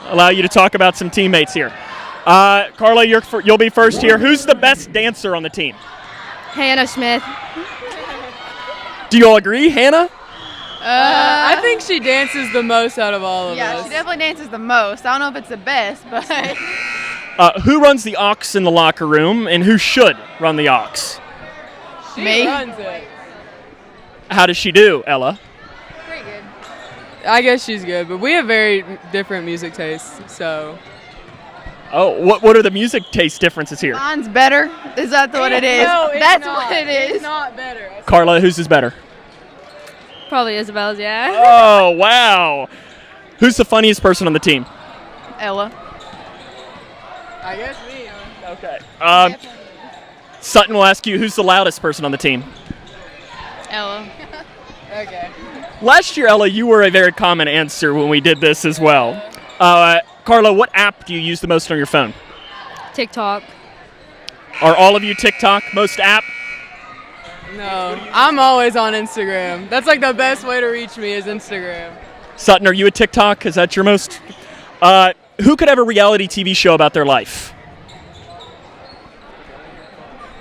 Allow you to talk about some teammates here. Carla, you'll be first here. Who's the best dancer on the team? Hannah Smith. Do you all agree, Hannah? I think she dances the most out of all of us. Yeah, she definitely dances the most. I don't know if it's the best, but. Who runs the aux in the locker room, and who should run the aux? She runs it. How does she do, Ella? Pretty good. I guess she's good, but we have very different music tastes, so. Oh, what are the music taste differences here? Mine's better. Is that what it is? No, it's That's not. what it is. It's not better. Carla, whose is better? Probably Isabel's, yeah. Oh, wow. Who's the funniest person on the team? Ella. I guess me. Okay. Sutton will ask you, who's the loudest person on the team? Ella. Okay. Last year, Ella, you were a very common answer when we did this as well. Carla, what app do you use the most on your phone? TikTok. Are all of you TikTok most app? No, I'm always on Instagram. That's like the best way to reach me is Instagram. Sutton, are you a TikTok? Is that your most? Who could have a reality TV show about their life?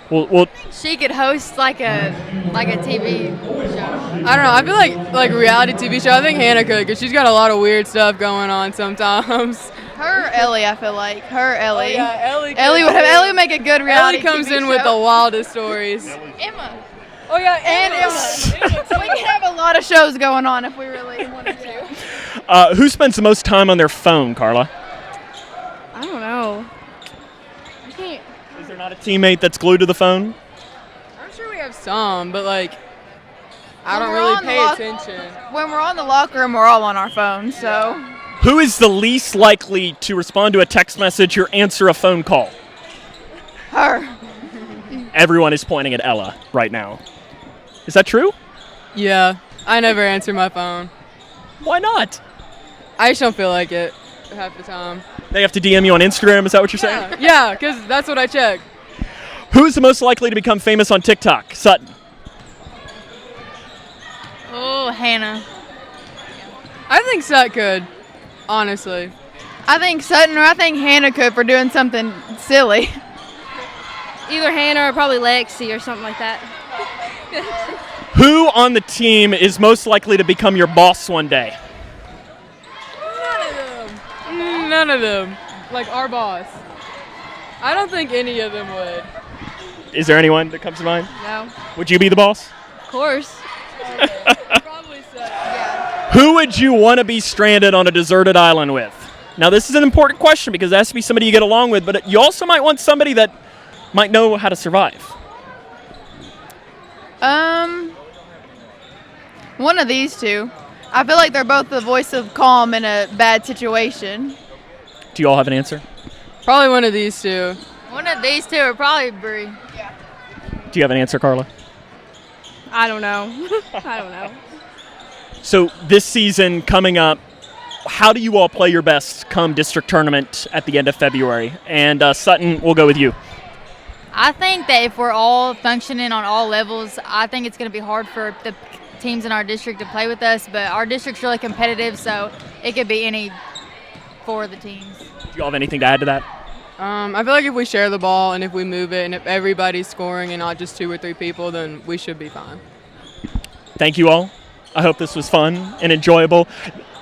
Well, she could host like a TV show. I don't know. I feel like reality TV show. I think Hannah could, because she's got a lot of weird stuff going on sometimes. Her Ellie, I feel like Ellie. Oh, yeah, Ellie. Ellie would make a good reality. Ellie comes TV in show. with the wildest stories. Emma. Oh yeah, and Emma. So we could have a lot of shows going on if we really wanted to. who spends the most time on their phone, Carla? I don't know. I can't. Is there not a teammate that's glued to the phone? I'm sure we have some, but like, I don't really pay attention. When we're on the locker room, we're all on our phones, so. Who is the least likely to respond to a text message or answer a phone call? Her. Everyone is pointing at Ella right now. Is that true? Yeah, I never answer my phone. Why not? I just don't feel like it half the time. They have to DM you on Instagram, is that what you're saying? Yeah, because that's what I check. Who is the most likely to become famous on TikTok? Sutton. Oh, Hannah. I think Sut could, honestly. I think Sutton or I think Hannah could for doing something silly. Either Hannah or probably Lexi or something like that. Who on the team is most likely to become your boss one day? None of them. Like our boss. I don't think any of them would. Is there anyone that comes to mind? No. Would you be the boss? Of course. Probably Sut. Yeah. Who would you want to be stranded on a deserted island with? Now, this is an important question because it has to be somebody you get along with, but you also might want somebody that might know how to survive. One of these two. I feel like they're both the voice of calm in a bad situation. Do you all have an answer? Probably one of these two. One of these two are probably Bree. Yeah. Do you have an answer, Carla? I don't know. I don't know. So this season coming up, how do you all play your best come district tournament at the end of February? And Sutton, we'll go with you. I think that if we're all functioning on all levels, I think it's going to be hard for the teams in our district to play with us, but our district's really competitive, so it could be any for the teams. Do you all have anything to add to that? I feel like if we share the ball and if we move it and if everybody's scoring and not just 2 or 3 people, then we should be fine. Thank you all. I hope this was fun and enjoyable.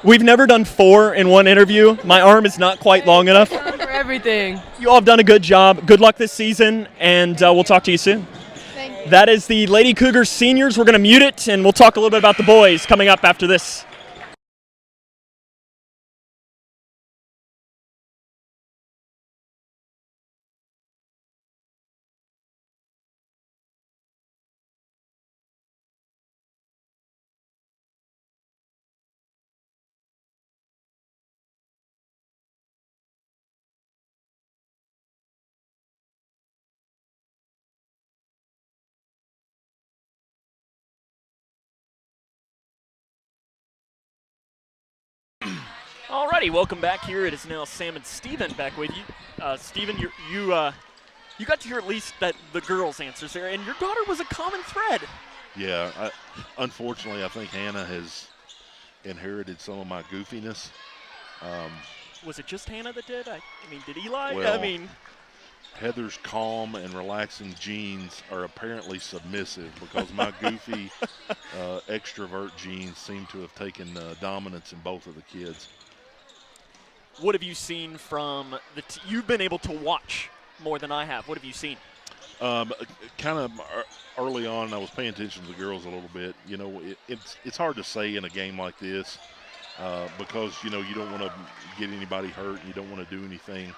We've never done 4 in one interview. My arm is not quite long enough. For everything. You all have done a good job. Good luck this season, and we'll talk to you soon. Thank you. That is the Lady Cougars seniors. We're going to mute it, and we'll talk a little bit about the boys coming up after this. Alrighty, welcome back here. It is now Sam and Steven back with you. Steven, you got to hear at least the girls' answers there, and your daughter was a common thread. Yeah, unfortunately, I think Hannah has inherited some of my goofiness. Was it just Hannah that did? I mean, did Eli? Well, I mean, Heather's calm and relaxing genes are apparently submissive because my goofy extrovert genes seem to have taken dominance in both of the kids. What have you seen from you've been able to watch more than I have. What have you seen? Kind of early on, I was paying attention to the girls a little bit. You know, it's hard to say in a game like this because, you know, you don't want to get anybody hurt. You don't want to do anything.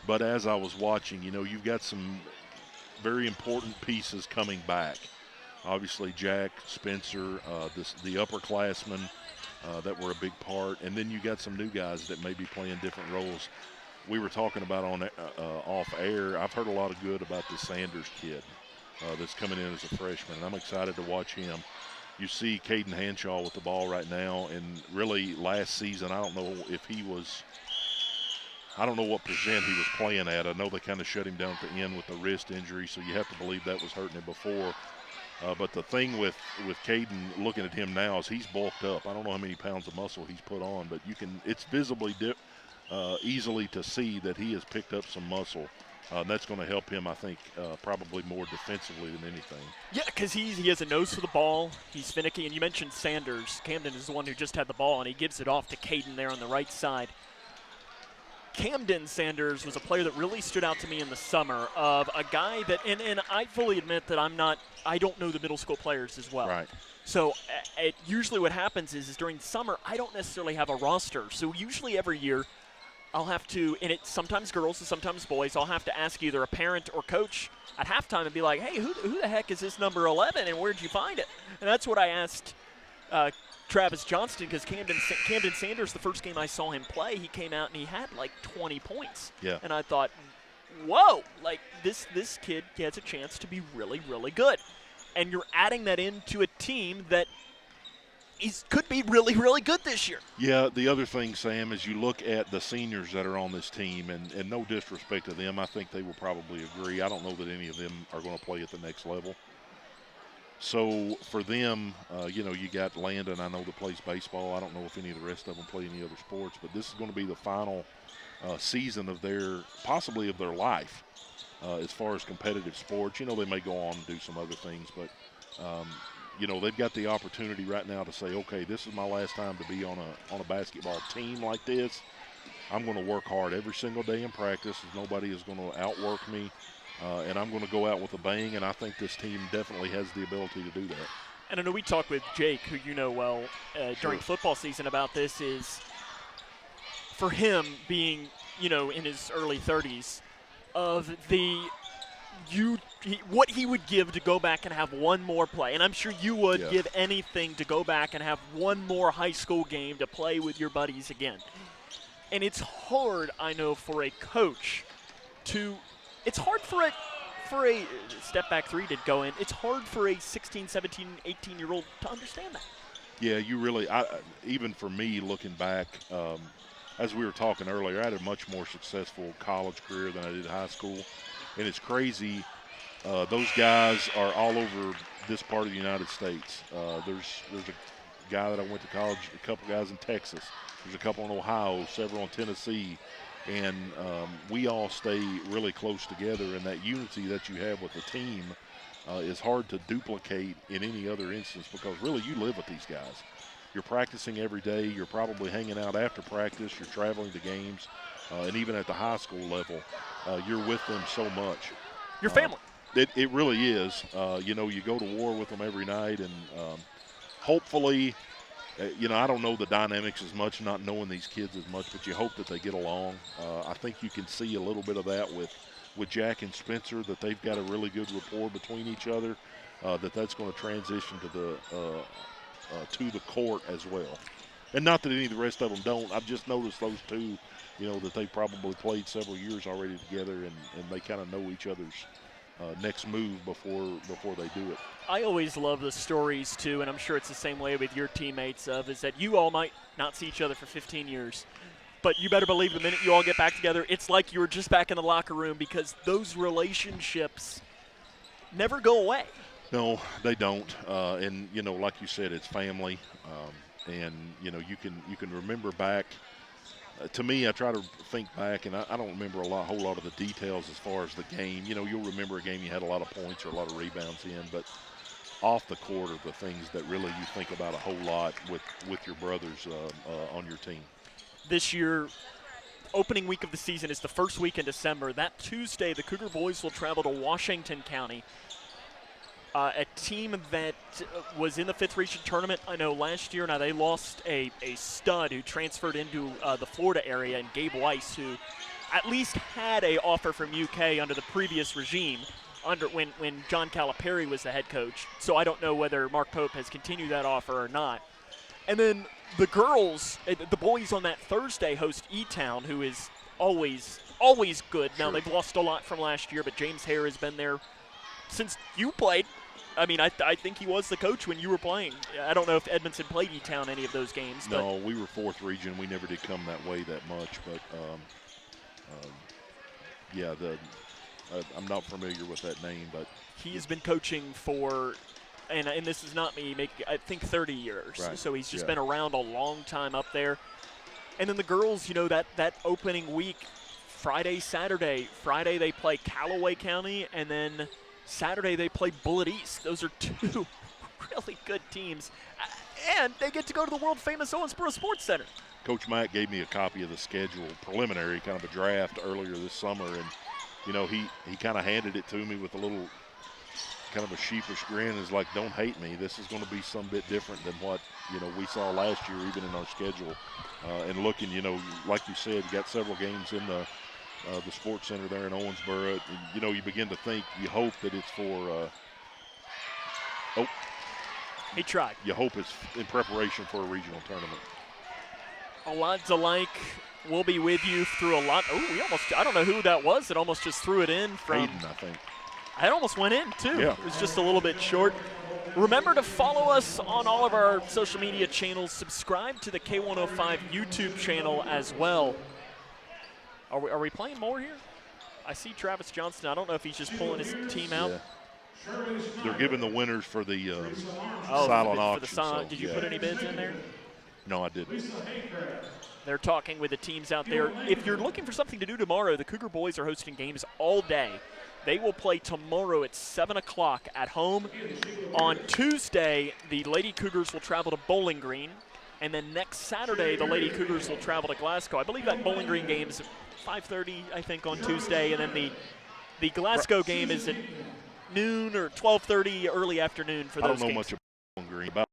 But as I was watching, you know, you've got some very important pieces coming back. Obviously, Jack, Spencer, the upperclassmen that were a big part. And then you got some new guys that may be playing different roles. We were talking about on off air, I've heard a lot of good about the Sanders kid that's coming in as a freshman, and I'm excited to watch him. You see Caden Hanshaw with the ball right now, and really last season, I don't know what percent he was playing at. I know they kind of shut him down at the end with the wrist injury, so you have to believe that was hurting him before. But the thing with Caden, looking at him now, is he's bulked up. I don't know how many pounds of muscle he's put on, but it's visibly easily to see that he has picked up some muscle. And that's going to help him, I think, probably more defensively than anything. Yeah, because he has a nose for the ball. He's finicky. And you mentioned Sanders. Camden is the one who just had the ball, and he gives it off to Caden there on the right side. Camden Sanders was a player that really stood out to me in the summer, of a guy that, and I fully admit that I don't know the middle school players as well. Right. So usually what happens is during summer, I don't necessarily have a roster. So usually every year I'll have to, and it's sometimes girls and sometimes boys, I'll have to ask either a parent or coach at halftime and be like, hey, who the heck is this number 11 and where'd you find it? And that's what I asked Travis Johnston, because Camden Sanders, the first game I saw him play, he came out and he had like 20 points. Yeah. And I thought, whoa, like this kid gets a chance to be really, really good. And you're adding that into a team that could be really, really good this year. Yeah, the other thing, Sam, is you look at the seniors that are on this team, and no disrespect to them, I think they will probably agree. I don't know that any of them are going to play at the next level. So for them, you know, you got Landon, I know, that plays baseball. I don't know if any of the rest of them play any other sports, but this is going to be the final season of possibly of their life as far as competitive sports. You know, they may go on and do some other things, but you know, they've got the opportunity right now to say, okay, this is my last time to be on a basketball team like this. I'm going to work hard every single day in practice. Nobody is going to outwork me. And I'm going to go out with a bang, and I think this team definitely has the ability to do that. And I know we talked with Jake, who you know well, during football season about this, is for him being, you know, in his early 30s, of what he would give to go back and have one more play. And I'm sure you would give anything to go back and have one more high school game to play with your buddies again. And it's hard, I know, for a coach to – it's hard for a step back three to go in. It's hard for a 16, 17, 18-year-old to understand that. Yeah, you really even for me looking back, as we were talking earlier, I had a much more successful college career than I did high school. And it's crazy. Those guys are all over this part of the United States. There's a guy that I went to college, a couple guys in Texas. There's a couple in Ohio, several in Tennessee. And we all stay really close together, and that unity that you have with the team is hard to duplicate in any other instance, because really you live with these guys. You're practicing every day. You're probably hanging out after practice. You're traveling to games. And even at the high school level, you're with them so much. Your family. It really is. You know, you go to war with them every night, and hopefully – you know, I don't know the dynamics as much, not knowing these kids as much, but you hope that they get along. I think you can see a little bit of that with Jack and Spencer, that they've got a really good rapport between each other, that's going to transition to the court as well. And not that any of the rest of them don't. I've just noticed those two, you know, that they probably played several years already together, and they kind of know each other's next move before they do it. I always love the stories, too, and I'm sure it's the same way with your teammates, is that you all might not see each other for 15 years. But you better believe the minute you all get back together, it's like you were just back in the locker room because those relationships never go away. No, they don't. And, like you said, it's family. And, you can remember back. To me, I try to think back, and I don't remember a whole lot of the details as far as the game. You'll remember a game you had a lot of points or a lot of rebounds in, but off the court are the things that really you think about a whole lot with your brothers on your team. This year, opening week of the season is the first week in December. That Tuesday, the Cougar boys will travel to Washington County. A team that was in the 5th region tournament, I know, last year. Now, they lost a stud who transferred into the Florida area, and Gabe Weiss, who at least had a offer from UK under the previous regime, when John Calipari was the head coach. So I don't know whether Mark Pope has continued that offer or not. And then the girls, the boys on that Thursday host E-Town, who is always good. Now, they've lost a lot from last year, but James Hare has been there since you played. I mean, I think he was the coach when you were playing. I don't know if Edmondson played E-Town any of those games. No, we were 4th region. We never did come that way that much. But, yeah, I'm not familiar with that name. But he has been coaching for, and this is not me, I think 30 years. Right. So he's just been around a long time up there. And then the girls, that opening week, Friday, Saturday. Friday they play Callaway County, and then Saturday they play Bullitt East. Those are 2 really good teams. And they get to go to the world-famous Owensboro Sports Center. Coach Mack gave me a copy of the schedule, preliminary, kind of a draft earlier this summer. And, he kind of handed it to me with a little kind of a sheepish grin. Is like, don't hate me. This is going to be some bit different than what, we saw last year, even in our schedule. And looking, like you said, you got several games in the Sports Center there in Owensboro. You begin to think, you hope that it's for he tried. You hope it's in preparation for a regional tournament. A lot alike. We'll be with you through a lot. Oh, I don't know who that was that almost just threw it in from. Hayden, I think. It almost went in, too. Yeah. It was just a little bit short. Remember to follow us on all of our social media channels. Subscribe to the K105 YouTube channel as well. Are we playing more here? I see Travis Johnston. I don't know if he's just pulling his team out. Yeah. They're giving the winners for the silent auction. Did you put any bids in there? No, I didn't. They're talking with the teams out there. If you're looking for something to do tomorrow, the Cougar boys are hosting games all day. They will play tomorrow at 7 o'clock at home. On Tuesday, the Lady Cougars will travel to Bowling Green. And then next Saturday, the Lady Cougars will travel to Glasgow. I believe that Bowling Green game is at 5:30, I think, on Tuesday. And then the Glasgow game is at noon or 12:30, early afternoon for those games. I don't know much about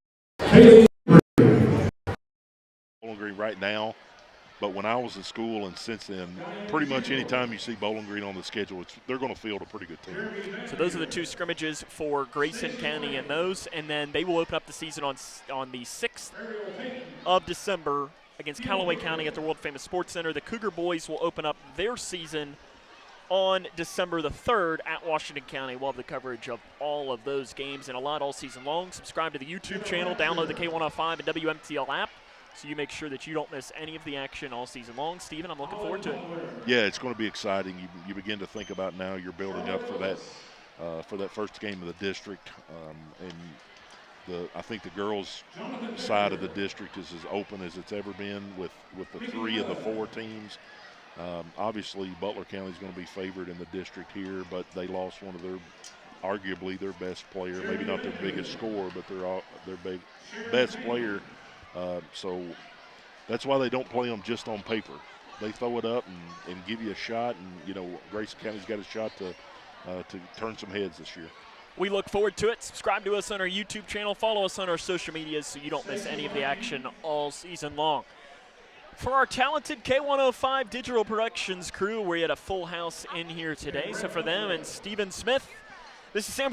Bowling Green right now. But when I was in school and since then, pretty much any time you see Bowling Green on the schedule, they're going to field a pretty good team. So those are the 2 scrimmages for Grayson County and those. And then they will open up the season on the 6th of December against Callaway County at the world-famous Sports Center. The Cougar boys will open up their season on December the 3rd at Washington County. We'll have the coverage of all of those games and a lot all season long. Subscribe to the YouTube channel, download the K105 and WMTL app, so you make sure that you don't miss any of the action all season long. Steven, I'm looking forward to it. Yeah, it's going to be exciting. You begin to think about now you're building up for that first game of the district. I think the girls' side of the district is as open as it's ever been with the 3 of the 4 teams. Obviously, Butler County is going to be favored in the district here, but they lost one of arguably their best player, maybe not their biggest scorer, but their best player. So that's why they don't play them just on paper. They throw it up and give you a shot, and Grayson County's got a shot to turn some heads this year. We look forward to it. Subscribe to us on our YouTube channel. Follow us on our social medias so you don't miss any of the action all season long. For our talented K105 Digital Productions crew, we had a full house in here today. So for them and Stephen Smith, this is Sam